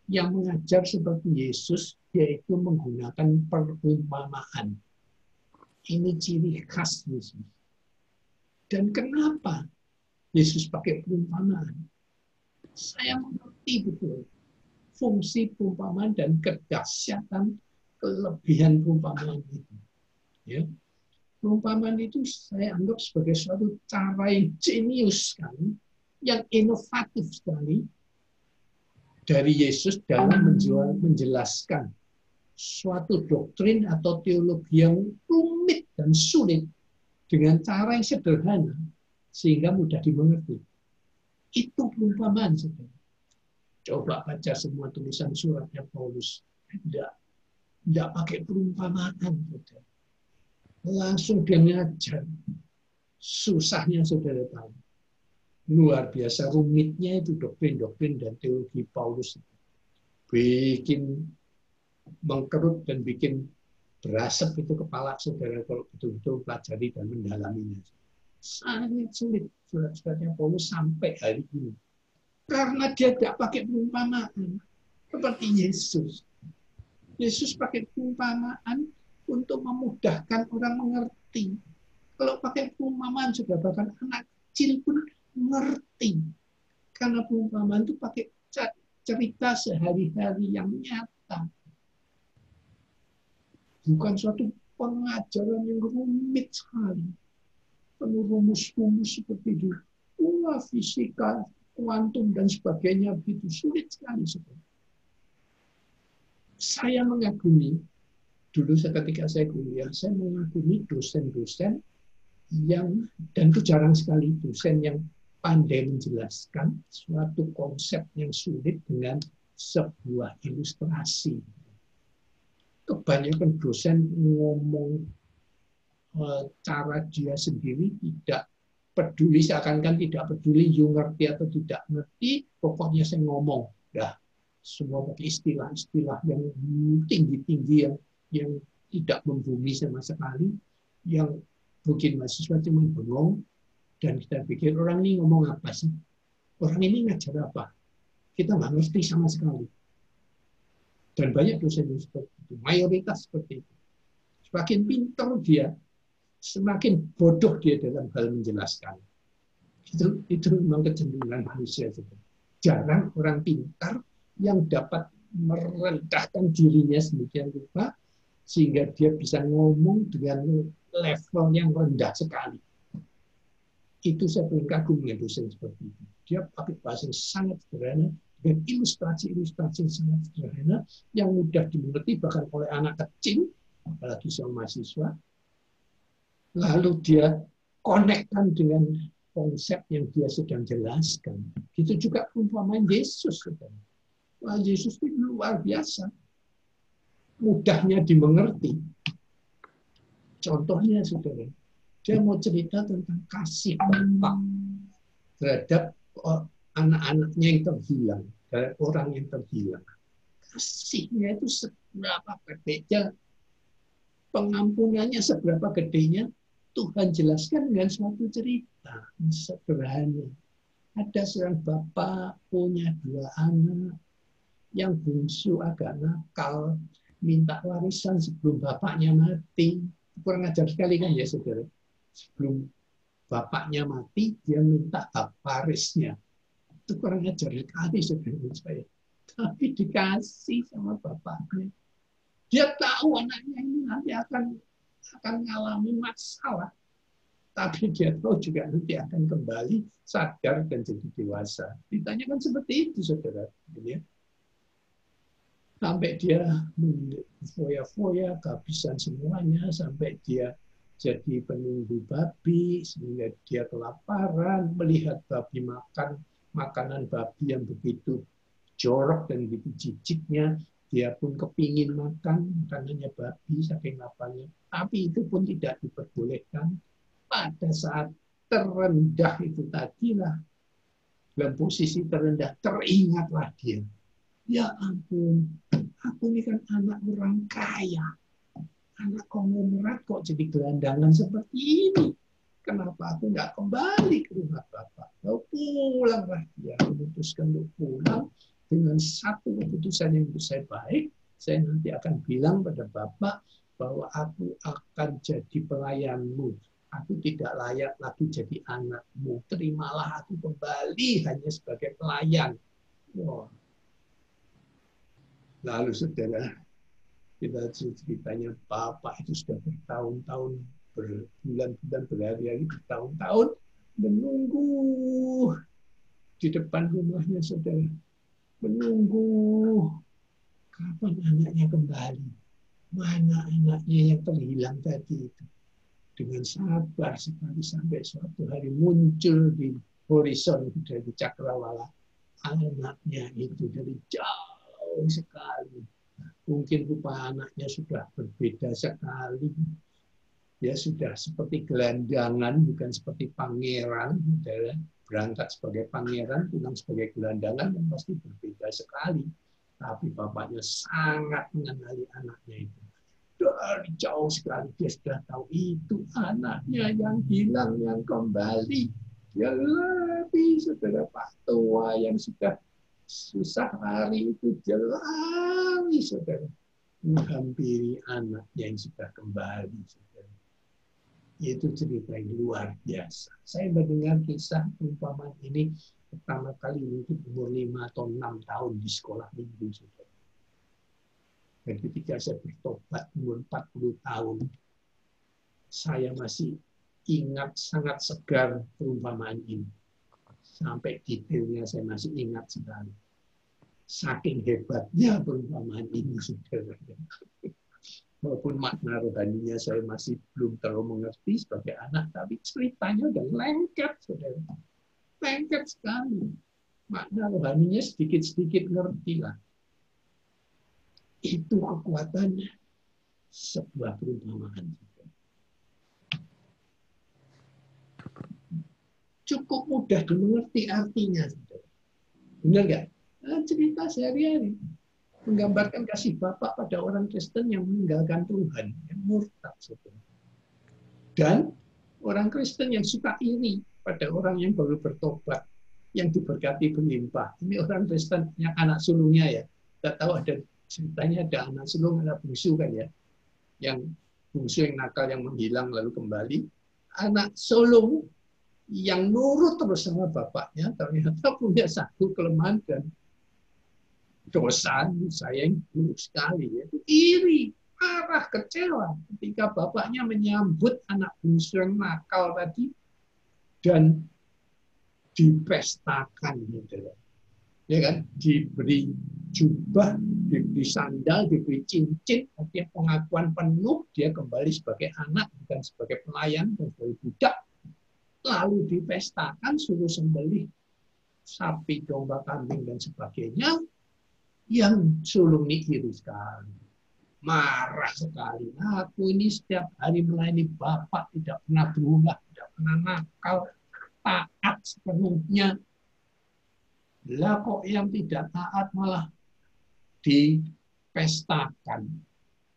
yang mengajar seperti Yesus, yaitu menggunakan perumpamaan. Ini ciri khas Yesus. Dan kenapa Yesus pakai perumpamaan? Saya mengerti betul fungsi perumpamaan dan kedahsyatan kelebihan perumpamaan itu. Ya. Perumpamaan itu saya anggap sebagai suatu cara yang jenius sekali, yang inovatif sekali dari Yesus dalam menjelaskan suatu doktrin atau teologi yang rumit dan sulit dengan cara yang sederhana sehingga mudah dimengerti. Itu perumpamaan, saudara. Coba baca semua tulisan suratnya Paulus. Tidak pakai perumpamaan, saudara. Langsung dia ngajar. Susahnya saudara tahu. Luar biasa rumitnya itu doktrin-doktrin dan teologi Paulus. Bikin mengkerut dan bikin berasap itu kepala saudara kalau betul-betul pelajari dan mendalaminya. Sangat sulit surat-suratnya Paulus sampai hari ini. Karena dia tidak pakai perumpamaan. Seperti Yesus. Yesus pakai perumpamaan untuk memudahkan orang mengerti. Kalau pakai perumpamaan sudah bahkan anak kecil pun mengerti. Karena perumpamaan itu pakai cerita sehari-hari yang nyata. Bukan suatu pengajaran yang rumit sekali. Penuh rumus-rumus seperti itu. Fisika, kuantum, dan sebagainya begitu sulit sekali. Saya mengagumi, dulu ketika saya kuliah, saya mengagumi dosen-dosen yang, dan itu jarang sekali, dosen yang pandai menjelaskan suatu konsep yang sulit dengan sebuah ilustrasi. Kebanyakan dosen ngomong cara dia sendiri, tidak peduli, seakan-akan tidak peduli you ngerti atau tidak ngerti, pokoknya saya ngomong. Dah, semua pakai istilah-istilah yang tinggi-tinggi yang tidak membumi sama sekali, yang bikin mahasiswa cuma bengong, dan kita pikir orang ini ngomong apa sih? Orang ini ngajar apa? Kita nggak ngerti sama sekali. Dan banyak dosen yang seperti itu, mayoritas seperti itu. Semakin pintar dia, semakin bodoh dia dalam hal menjelaskan. Itu memang kecenderungan manusia. Jarang orang pintar yang dapat merendahkan dirinya sedemikian rupa sehingga dia bisa ngomong dengan level yang rendah sekali. Itu saya paling kagum dengan dosen seperti itu. Dia pakai bahasa yang sangat sederhana dengan ilustrasi-ilustrasi yang sangat sederhana yang mudah dimengerti bahkan oleh anak kecil, apalagi seorang mahasiswa. Lalu dia konekkan dengan konsep yang dia sedang jelaskan. Itu juga perumpamaan Yesus. Wah, Yesus itu luar biasa. Mudahnya dimengerti. Contohnya, saudara, dia mau cerita tentang kasih Bapa terhadap anak-anaknya yang terhilang, terhadap orang yang terhilang. Kasihnya itu seberapa gedenya, pengampunannya seberapa gedenya, Tuhan jelaskan dengan suatu cerita sederhana. Ada seorang bapak punya 2 anak, yang bungsu agak nakal, minta warisan sebelum bapaknya mati. Kurang ajar sekali kan ya saudara. Sebelum bapaknya mati, dia minta hak warisnya. Itu kurang ajar sekali saudara saya. Tapi dikasih sama bapaknya. Dia tahu anaknya ini nanti akan mengalami masalah. Tapi dia tahu juga nanti akan kembali sadar dan jadi dewasa. Ditanyakan seperti itu, saudara. Sampai dia foya-foya, kehabisan semuanya, sampai dia jadi penunggu babi, sehingga dia kelaparan, melihat babi makan makanan babi yang begitu jorok dan begitu jijiknya, dia pun kepingin makan makanannya babi saking laparnya. Tapi itu pun tidak diperbolehkan. pada saat terendah itu tadilah, dalam posisi terendah, teringatlah dia. Ya ampun, aku ini kan anak orang kaya. Anak konglomerat kok jadi gelandangan seperti ini. Kenapa aku nggak kembali ke rumah Bapak? Lalu pulanglah dia, memutuskan untuk pulang dengan satu keputusan yang menurut saya baik. Saya nanti akan bilang pada Bapak bahwa aku akan jadi pelayanmu. Aku tidak layak lagi jadi anakmu. Terimalah aku kembali hanya sebagai pelayan. Wow. Lalu saudara, kita ceritanya Bapak itu sudah bertahun-tahun, berbulan-bulan, berhari-hari, bertahun-tahun menunggu di depan rumahnya, saudara. Menunggu kapan anaknya kembali. Mana anaknya yang terhilang tadi itu. Dengan sabar sekali sampai suatu hari muncul di horizon dari cakrawala. Anaknya itu dari jauh sekali. Mungkin rupa anaknya sudah berbeda sekali. Ya sudah seperti gelandangan, bukan seperti pangeran. Berangkat sebagai pangeran, pulang sebagai gelandangan, yang pasti berbeda sekali. Tapi bapaknya sangat mengenali anaknya itu. Dari jauh sekali dia sudah tahu itu anaknya yang hilang, yang kembali. Dia lebih saudara Pak tua yang sudah susah hari itu lari saudara, menghampiri anaknya yang sudah kembali saudara. Itu cerita yang luar biasa. Saya mendengar kisah perumpamaan ini pertama kali mungkin umur 5 atau 6 tahun di sekolah minggu saudara. Dan ketika saya bertobat umur 40 tahun, saya masih ingat sangat segar perumpamaan ini. Sampai detailnya saya masih ingat sekali. Saking hebatnya perumpamaan ini, saudara. Walaupun makna rohaninya saya masih belum terlalu mengerti sebagai anak, tapi ceritanya udah lengket, saudara. Lengket sekali. Makna rohaninya sedikit-sedikit ngerti lah. Itu kekuatannya sebuah perumpamaan. Cukup mudah dimengerti artinya. Benar nggak? Nah, cerita sehari-hari menggambarkan kasih Bapa pada orang Kristen yang meninggalkan Tuhan, yang murtad. Dan orang Kristen yang suka iri pada orang yang baru bertobat, yang diberkati berlimpah. Ini orang Kristen yang anak sulungnya ya. Kita tahu ada ceritanya, ada anak sulung, ada bungsu kan ya. Yang bungsu yang nakal, yang menghilang lalu kembali. Anak sulung yang nurut terus sama bapaknya ternyata punya satu kelemahan dan dosa saya yang buruk sekali, yaitu iri, marah, kecewa ketika bapaknya menyambut anak bungsu yang nakal tadi dan dipestakan gitu. Ya kan, diberi jubah, diberi sandal, diberi cincin, artinya pengakuan penuh dia kembali sebagai anak bukan sebagai pelayan dan sebagai budak. Lalu dipestakan, suruh sembelih sapi, domba, kambing dan sebagainya. Yang sulung ini iri sekali, marah sekali. Aku ini setiap hari melayani Bapak tidak pernah berubah, tidak pernah nakal, taat sepenuhnya. Lah kok yang tidak taat malah dipestakan.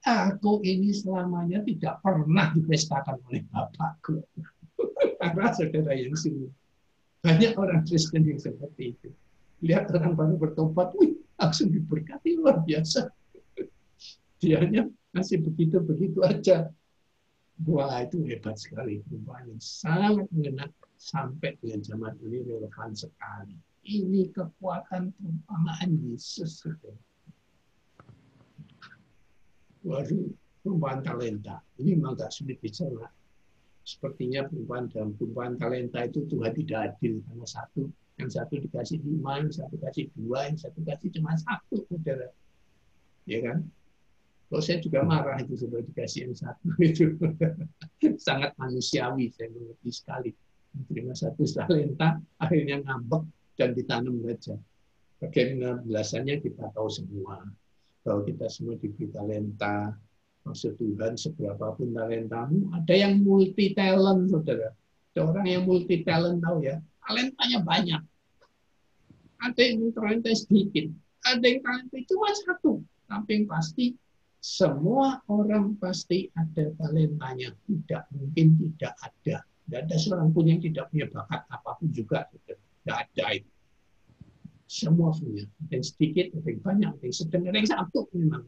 Aku ini selamanya tidak pernah dipestakan oleh Bapakku. Karena saudara yang sini, banyak orang Kristen yang seperti itu. Lihat orang baru bertobat, wih, langsung diberkati luar biasa. Dianya masih begitu-begitu aja. Wah, itu hebat sekali. Perumpamaan yang sangat mengena sampai dengan zaman ini relevan sekali. Ini kekuatan perumpamaan Yesus. Waduh, perumpamaan talenta. Ini memang agak sulit bicara. Sepertinya dalam perumpamaan talenta itu Tuhan tidak adil. Karena yang satu dikasih 5, yang satu kasih 2, yang satu kasih cuma 1, saudara. Ya kan? Kalau saya juga marah itu sudah dikasih yang 1 itu. Sangat manusiawi, saya mengerti sekali. Menerima 1 talenta, akhirnya ngambek dan ditanam saja. Bagaimana belasannya kita tahu semua. Kalau kita semua diberi talenta, Maksud Tuhan, seberapapun talentamu, ada yang multi talent, saudara. Ada orang yang multi talent, tahu ya, talentanya banyak. Ada yang talentanya sedikit, ada yang talentanya cuma satu. Tapi yang pasti, semua orang pasti ada talentanya. Tidak mungkin tidak ada. Tidak ada seorang pun yang tidak punya bakat apapun juga. Tidak ada itu. Semua punya. Ada yang sedikit, ada yang banyak, ada yang sedang, ada yang satu memang.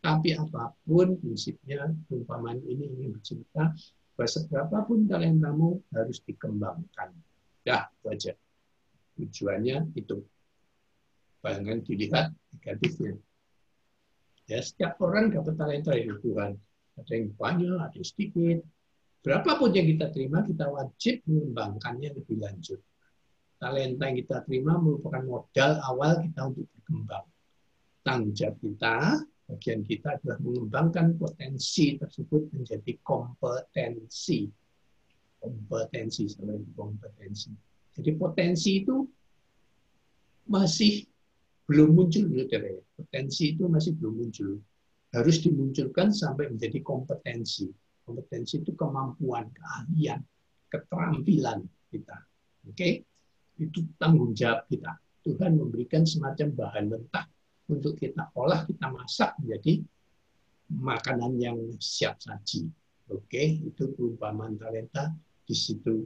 Tapi apapun prinsipnya, perumpamaan ini ingin bercerita bahwa seberapapun talentamu harus dikembangkan. Dah, itu aja. Tujuannya itu. Jangan dilihat negatifnya. Ya, setiap orang dapat talenta dari Tuhan. Ada yang banyak, ada yang sedikit. Berapapun yang kita terima, kita wajib mengembangkannya lebih lanjut. Talenta yang kita terima merupakan modal awal kita untuk berkembang. Tanggung jawab kita, bagian kita adalah mengembangkan potensi tersebut menjadi kompetensi. Kompetensi. Jadi potensi itu masih belum muncul, potensi itu masih belum muncul. Harus dimunculkan sampai menjadi kompetensi. Kompetensi itu kemampuan, keahlian, keterampilan kita. Oke? Itu tanggung jawab kita. Tuhan memberikan semacam bahan mentah untuk kita olah, kita masak menjadi makanan yang siap saji. Oke? Itu perumpamaan talenta, di situ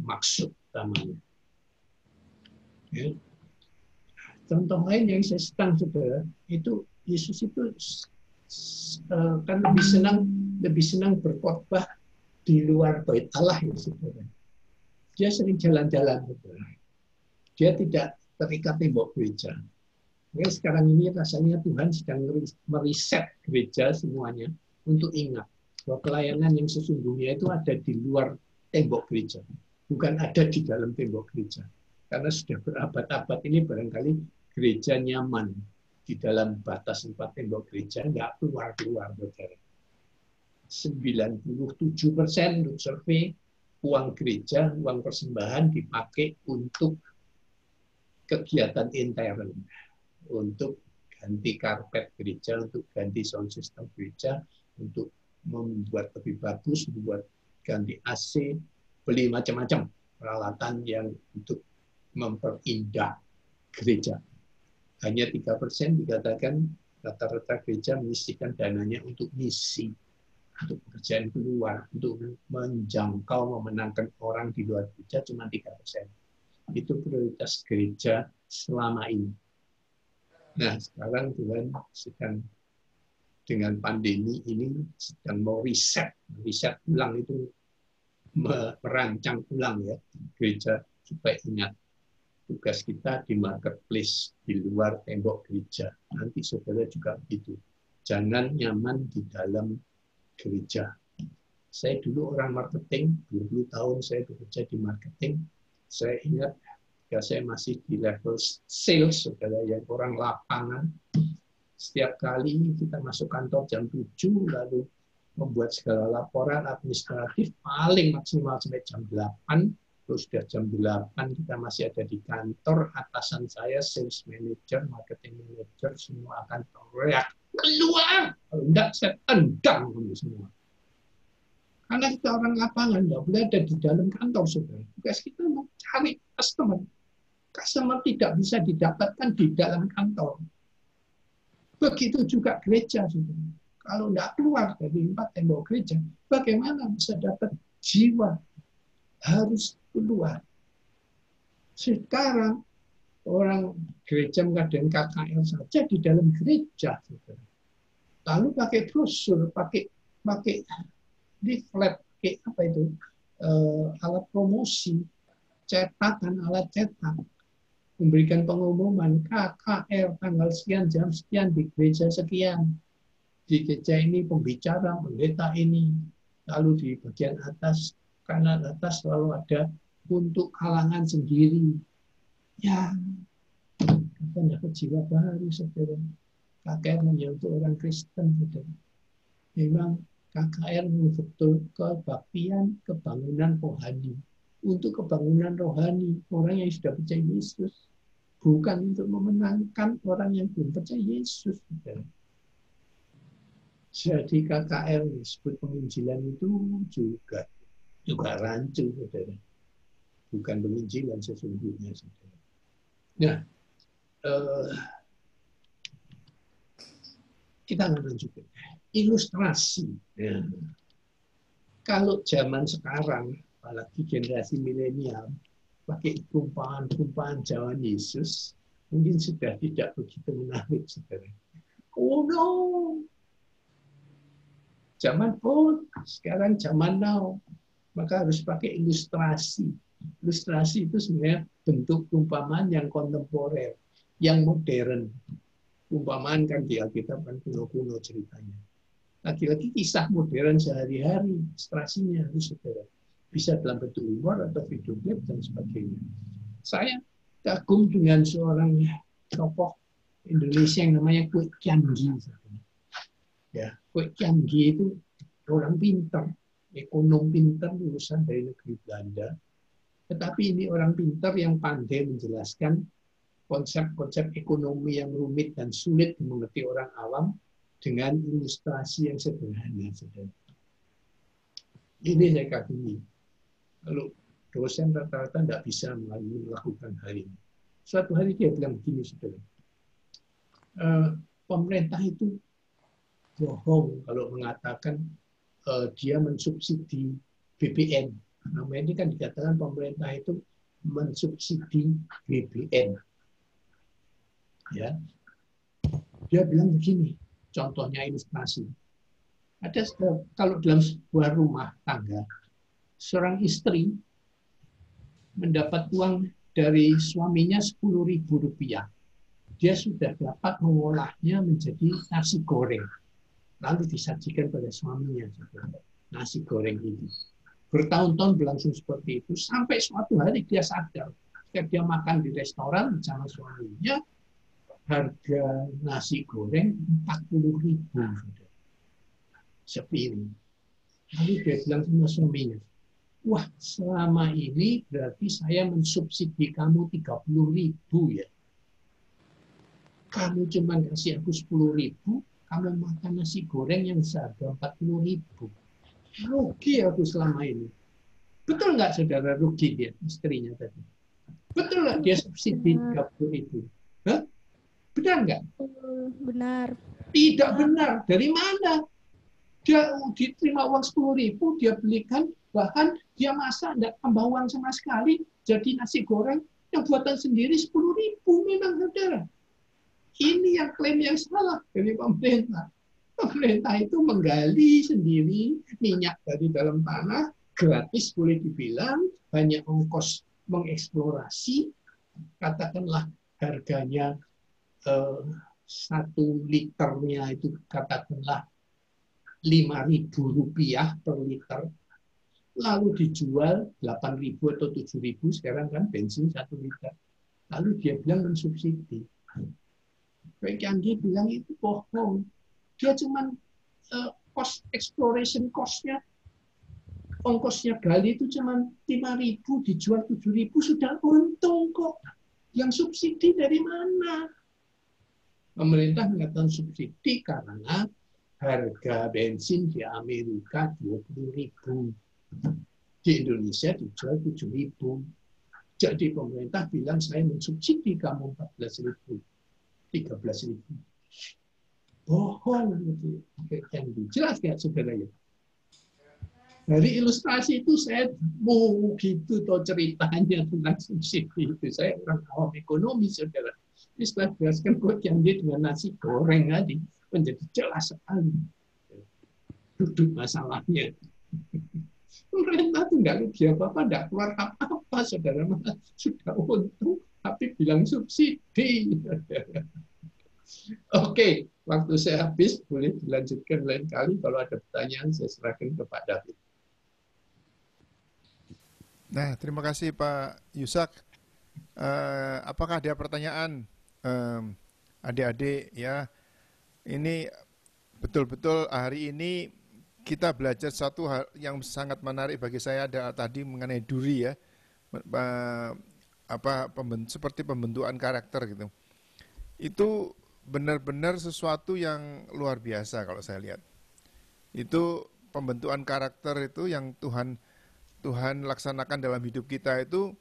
maksud utamanya. Ya. Contoh lain yang saya sedang, saudara, itu Yesus itu kan lebih senang berkhotbah di luar bait Allah, ya, saudara. Dia sering jalan-jalan, saudara. Dia tidak terikat tembok gereja. Oke, sekarang ini rasanya Tuhan sedang meriset gereja semuanya untuk ingat bahwa pelayanan yang sesungguhnya itu ada di luar tembok gereja, bukan ada di dalam tembok gereja. Karena sudah berabad-abad ini barangkali gereja nyaman di dalam batas tempat tembok gereja, nggak keluar-keluar, saudara. 97% untuk survei uang gereja, uang persembahan dipakai untuk kegiatan intern, untuk ganti karpet gereja, untuk ganti sound system gereja, untuk membuat lebih bagus, membuat ganti AC, beli macam-macam peralatan yang untuk memperindah gereja. Hanya 3% dikatakan rata-rata gereja menyisihkan dananya untuk misi, untuk pekerjaan keluar, untuk menjangkau, memenangkan orang di luar gereja cuma 3%. Itu prioritas gereja selama ini. Nah, sekarang Tuhan sedang dengan pandemi ini sedang mau riset ulang itu, merancang ulang ya gereja supaya ingat tugas kita di marketplace, di luar tembok gereja. Nanti saudara juga begitu. Jangan nyaman di dalam gereja. Saya dulu orang marketing, 20 tahun saya bekerja di marketing. Saya ingat ketika saya masih di level sales, saudara, yang orang lapangan. Setiap kali kita masuk kantor jam 7, lalu membuat segala laporan administratif, paling maksimal sampai jam 8. Terus sudah jam 8 kita masih ada di kantor, atasan saya, sales manager, marketing manager, semua akan teriak, keluar! Kalau enggak, saya tendang semua. Karena kita orang lapangan, enggak boleh ada di dalam kantor, saudara. Tugas kita mencari customer. Customer tidak bisa didapatkan di dalam kantor. Begitu juga gereja, saudara. Kalau enggak keluar dari 4 tembok gereja, bagaimana bisa dapat jiwa? Harus keluar. Sekarang orang gereja mengadakan KKR saja di dalam gereja, saudara. Lalu pakai brosur, pakai leaflet, pakai apa itu, alat promosi, cetakan, alat cetak, memberikan pengumuman KKR tanggal sekian, jam sekian di gereja sekian. Di gereja ini pembicara, pendeta ini, lalu di bagian atas, kanan atas selalu ada untuk kalangan sendiri. Ya, kapan dapat jiwa baru, saudara? KKR hanya untuk orang Kristen, saudara. Memang KKR betul kebaktian, kebangunan rohani. Untuk kebangunan rohani, orang yang sudah percaya Yesus. Bukan untuk memenangkan orang yang belum percaya Yesus, saudara. Jadi KKR disebut penginjilan itu juga rancu, saudara. Bukan penginjilan sesungguhnya, saudara. Nah, kita akan lanjutkan. Ilustrasi. Ya. Kalau zaman sekarang, apalagi generasi milenial, pakai kumpaan-kumpaan Jawa Yesus, mungkin sudah tidak begitu menarik, saudara. Oh no, zaman old, sekarang zaman now, maka harus pakai ilustrasi. Ilustrasi itu sebenarnya bentuk perumpamaan yang kontemporer, yang modern. Perumpamaan kan di Alkitab kan kuno-kuno ceritanya. Lagi-lagi kisah modern sehari-hari, ilustrasinya harus saudara. Bisa dalam bentuk humor atau video klip dan sebagainya. Saya kagum dengan seorang tokoh Indonesia yang namanya Kwek Kian Gi. Ya, Kwek Kian Gi itu orang pintar, ekonom pintar, lulusan dari negeri Belanda. Tetapi ini orang pintar yang pandai menjelaskan konsep-konsep ekonomi yang rumit dan sulit dimengerti orang awam dengan ilustrasi yang sederhana. Ini saya kagumi. Kalau dosen rata-rata tidak bisa melakukan hal ini. Suatu hari dia bilang begini, saudara. Pemerintah itu bohong kalau mengatakan dia mensubsidi BBM. Nah, ini kan dikatakan pemerintah itu mensubsidi BBM. Ya, dia bilang begini. Contohnya ilustrasi. Ada kalau dalam sebuah rumah tangga, seorang istri mendapat uang dari suaminya Rp10.000. Dia sudah dapat mengolahnya menjadi nasi goreng. Lalu disajikan pada suaminya. Nasi goreng itu. Bertahun-tahun berlangsung seperti itu. Sampai suatu hari dia sadar. Ketika dia makan di restoran bersama suaminya, harga nasi goreng 40.000 sepiring. Lalu dia bilang sama suaminya, wah selama ini berarti saya mensubsidi kamu 30.000 ya. Kamu cuma kasih aku 10.000, kamu makan nasi goreng yang seharga 40.000. Rugi aku selama ini. Betul nggak saudara rugi dia istrinya tadi? Betul nggak dia subsidi 30.000? Hah? Benar nggak? Benar. Tidak benar. Dari mana? Dia diterima uang 10.000, dia belikan, bahkan dia masak, tidak tambah uang sama sekali, jadi nasi goreng yang buatan sendiri 10.000 memang saudara. Ini yang klaim yang salah dari pemerintah. Pemerintah itu menggali sendiri minyak dari dalam tanah, gratis boleh dibilang, banyak ongkos mengeksplorasi, katakanlah harganya 1 liternya itu katakanlah Rp5.000 per liter, lalu dijual 8.000 atau 7.000 sekarang kan bensin 1 liter, lalu dia bilang mensubsidi. Kayak yang dia bilang itu bohong. Dia cuma cost exploration cost-nya, ongkosnya gali itu cuma 5.000, dijual 7.000 sudah untung kok. Yang subsidi dari mana? Pemerintah mengatakan subsidi karena harga bensin di Amerika 20.000. Di Indonesia dijual 7.000. Jadi pemerintah bilang saya mensubsidi kamu 14.000, 13.000. Bohong itu. Jelas nggak saudara ya? Dari ilustrasi itu saya mau gitu toh ceritanya tentang subsidi itu. Saya orang awam ekonomi saudara. Setelah jelaskan kok yang dia dengan nasi goreng tadi menjadi jelas sekali duduk masalahnya. Pemerintah itu nggak rugi apa-apa, nggak keluar apa-apa, saudara, sudah untung, tapi bilang subsidi. Oke, waktu saya habis, boleh dilanjutkan lain kali. Kalau ada pertanyaan, saya serahkan ke Pak David. Nah, terima kasih Pak Yusak. Apakah ada pertanyaan adik-adik ya? Ini betul-betul hari ini kita belajar satu hal yang sangat menarik bagi saya ada tadi mengenai duri ya, seperti pembentukan karakter gitu. Itu benar-benar sesuatu yang luar biasa kalau saya lihat. Itu pembentukan karakter itu yang Tuhan laksanakan dalam hidup kita itu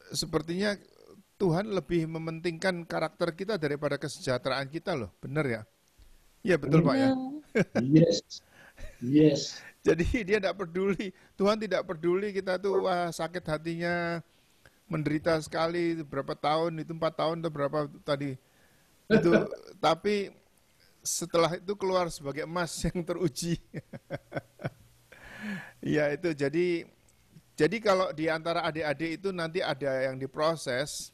sepertinya Tuhan lebih mementingkan karakter kita daripada kesejahteraan kita loh, benar ya? Iya betul Pak ya. Yes, yes. Jadi dia tidak peduli, Tuhan tidak peduli kita tuh wah sakit hatinya, menderita sekali berapa tahun, itu 4 tahun atau berapa tadi itu, tapi setelah itu keluar sebagai emas yang teruji. Iya itu jadi kalau di antara adik-adik itu nanti ada yang diproses,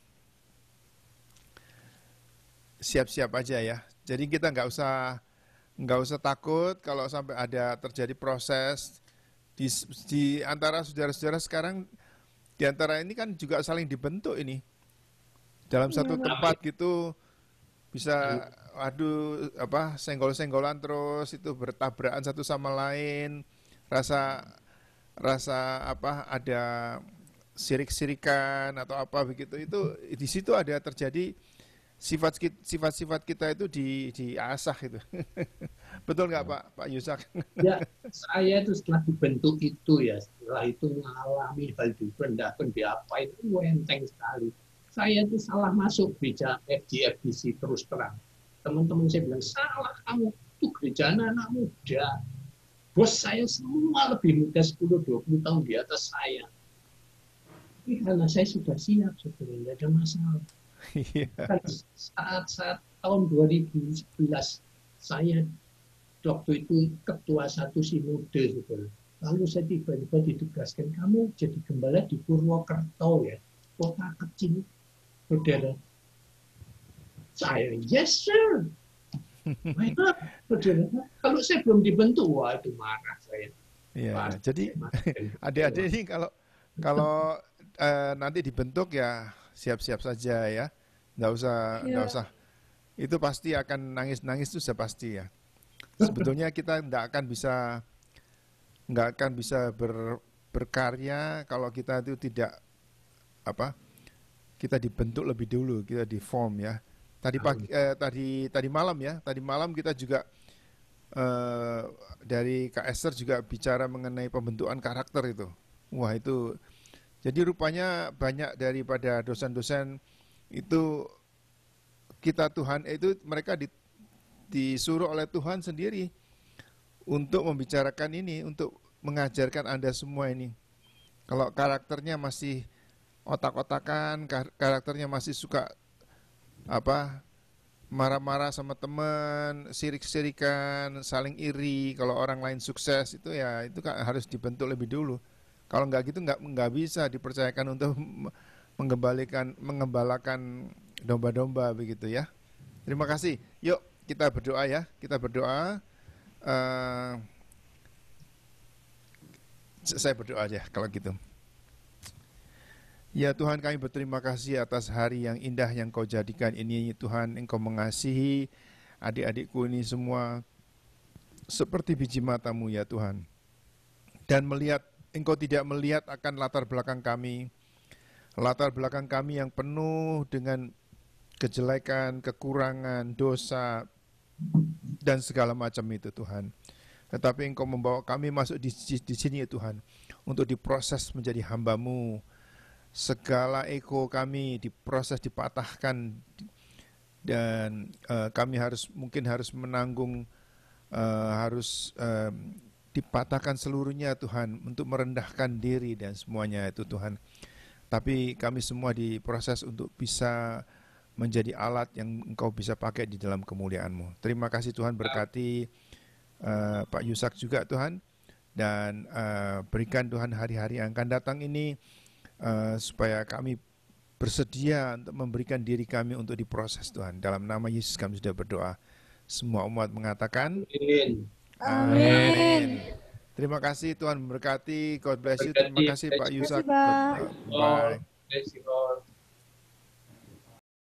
siap-siap aja ya. Jadi kita nggak usah takut kalau sampai ada terjadi proses di antara saudara-saudara sekarang, di antara ini kan juga saling dibentuk ini dalam satu tempat gitu, bisa aduh apa senggol-senggolan terus itu bertabrakan satu sama lain, rasa apa ada sirik-sirikan atau apa begitu, itu di situ ada terjadi sifat-sifat kita itu diasah itu. Betul nggak Pak Yusak? Ya, saya itu setelah dibentuk itu ya, setelah itu mengalami hal direndahkan, diapain, itu enteng sekali. Saya itu salah masuk gereja FGFBC terus terang. Teman-teman saya bilang, salah kamu, itu gereja anak muda. Bos saya semua lebih muda 10-20 tahun di atas saya. Tapi karena saya sudah siap, sebenarnya tidak ada masalah. Kan saat tahun 2011, saya waktu itu ketua satu sinode. Lalu saya tiba-tiba ditugaskan, kamu jadi gembala di Purwokerto ya, kota kecil, saudara. Saya, yes sir. Why not, saudara? Kalau saya belum dibentuk, wah itu marah saya. Iya, jadi adik-adik ini kalau nanti dibentuk ya siap-siap saja ya, nggak usah. Itu pasti akan nangis-nangis itu sudah pasti ya. Sebetulnya kita nggak akan bisa berkarya kalau kita itu tidak kita dibentuk lebih dulu, kita di form ya. Tadi malam kita juga dari Kak Esther juga bicara mengenai pembentukan karakter itu. Wah itu, jadi rupanya banyak daripada dosen-dosen itu kita Tuhan itu mereka disuruh oleh Tuhan sendiri untuk membicarakan ini, untuk mengajarkan Anda semua ini. Kalau karakternya masih otak-otakan, karakternya masih suka marah-marah sama teman, sirik-sirikan, saling iri kalau orang lain sukses, itu ya itu kan harus dibentuk lebih dulu. Kalau nggak gitu nggak bisa dipercayakan untuk mengembalakan domba-domba begitu ya. Terima kasih. Yuk kita berdoa ya. Kita berdoa. Saya berdoa aja kalau gitu. Ya Tuhan, kami berterima kasih atas hari yang indah yang Kau jadikan ini. Tuhan, Engkau mengasihi adik-adikku ini semua seperti biji mata-Mu ya Tuhan. Dan Engkau tidak melihat akan latar belakang kami yang penuh dengan kejelekan, kekurangan, dosa, dan segala macam itu Tuhan. Tetapi Engkau membawa kami masuk di sini ya Tuhan, untuk diproses menjadi hamba-Mu. Segala ego kami diproses, dipatahkan, dan kami mungkin harus menanggung, harus dipatahkan seluruhnya Tuhan, untuk merendahkan diri dan semuanya itu Tuhan. Tapi kami semua diproses untuk bisa menjadi alat yang Engkau bisa pakai di dalam kemuliaan-Mu. Terima kasih Tuhan, berkati Pak Yusak juga Tuhan, dan berikan Tuhan hari-hari yang akan datang ini, supaya kami bersedia untuk memberikan diri kami untuk diproses Tuhan. Dalam nama Yesus kami sudah berdoa. Semua umat mengatakan Amin. Terima kasih, Tuhan memberkati. God bless you. Terima kasih Pak Yusak. Bye.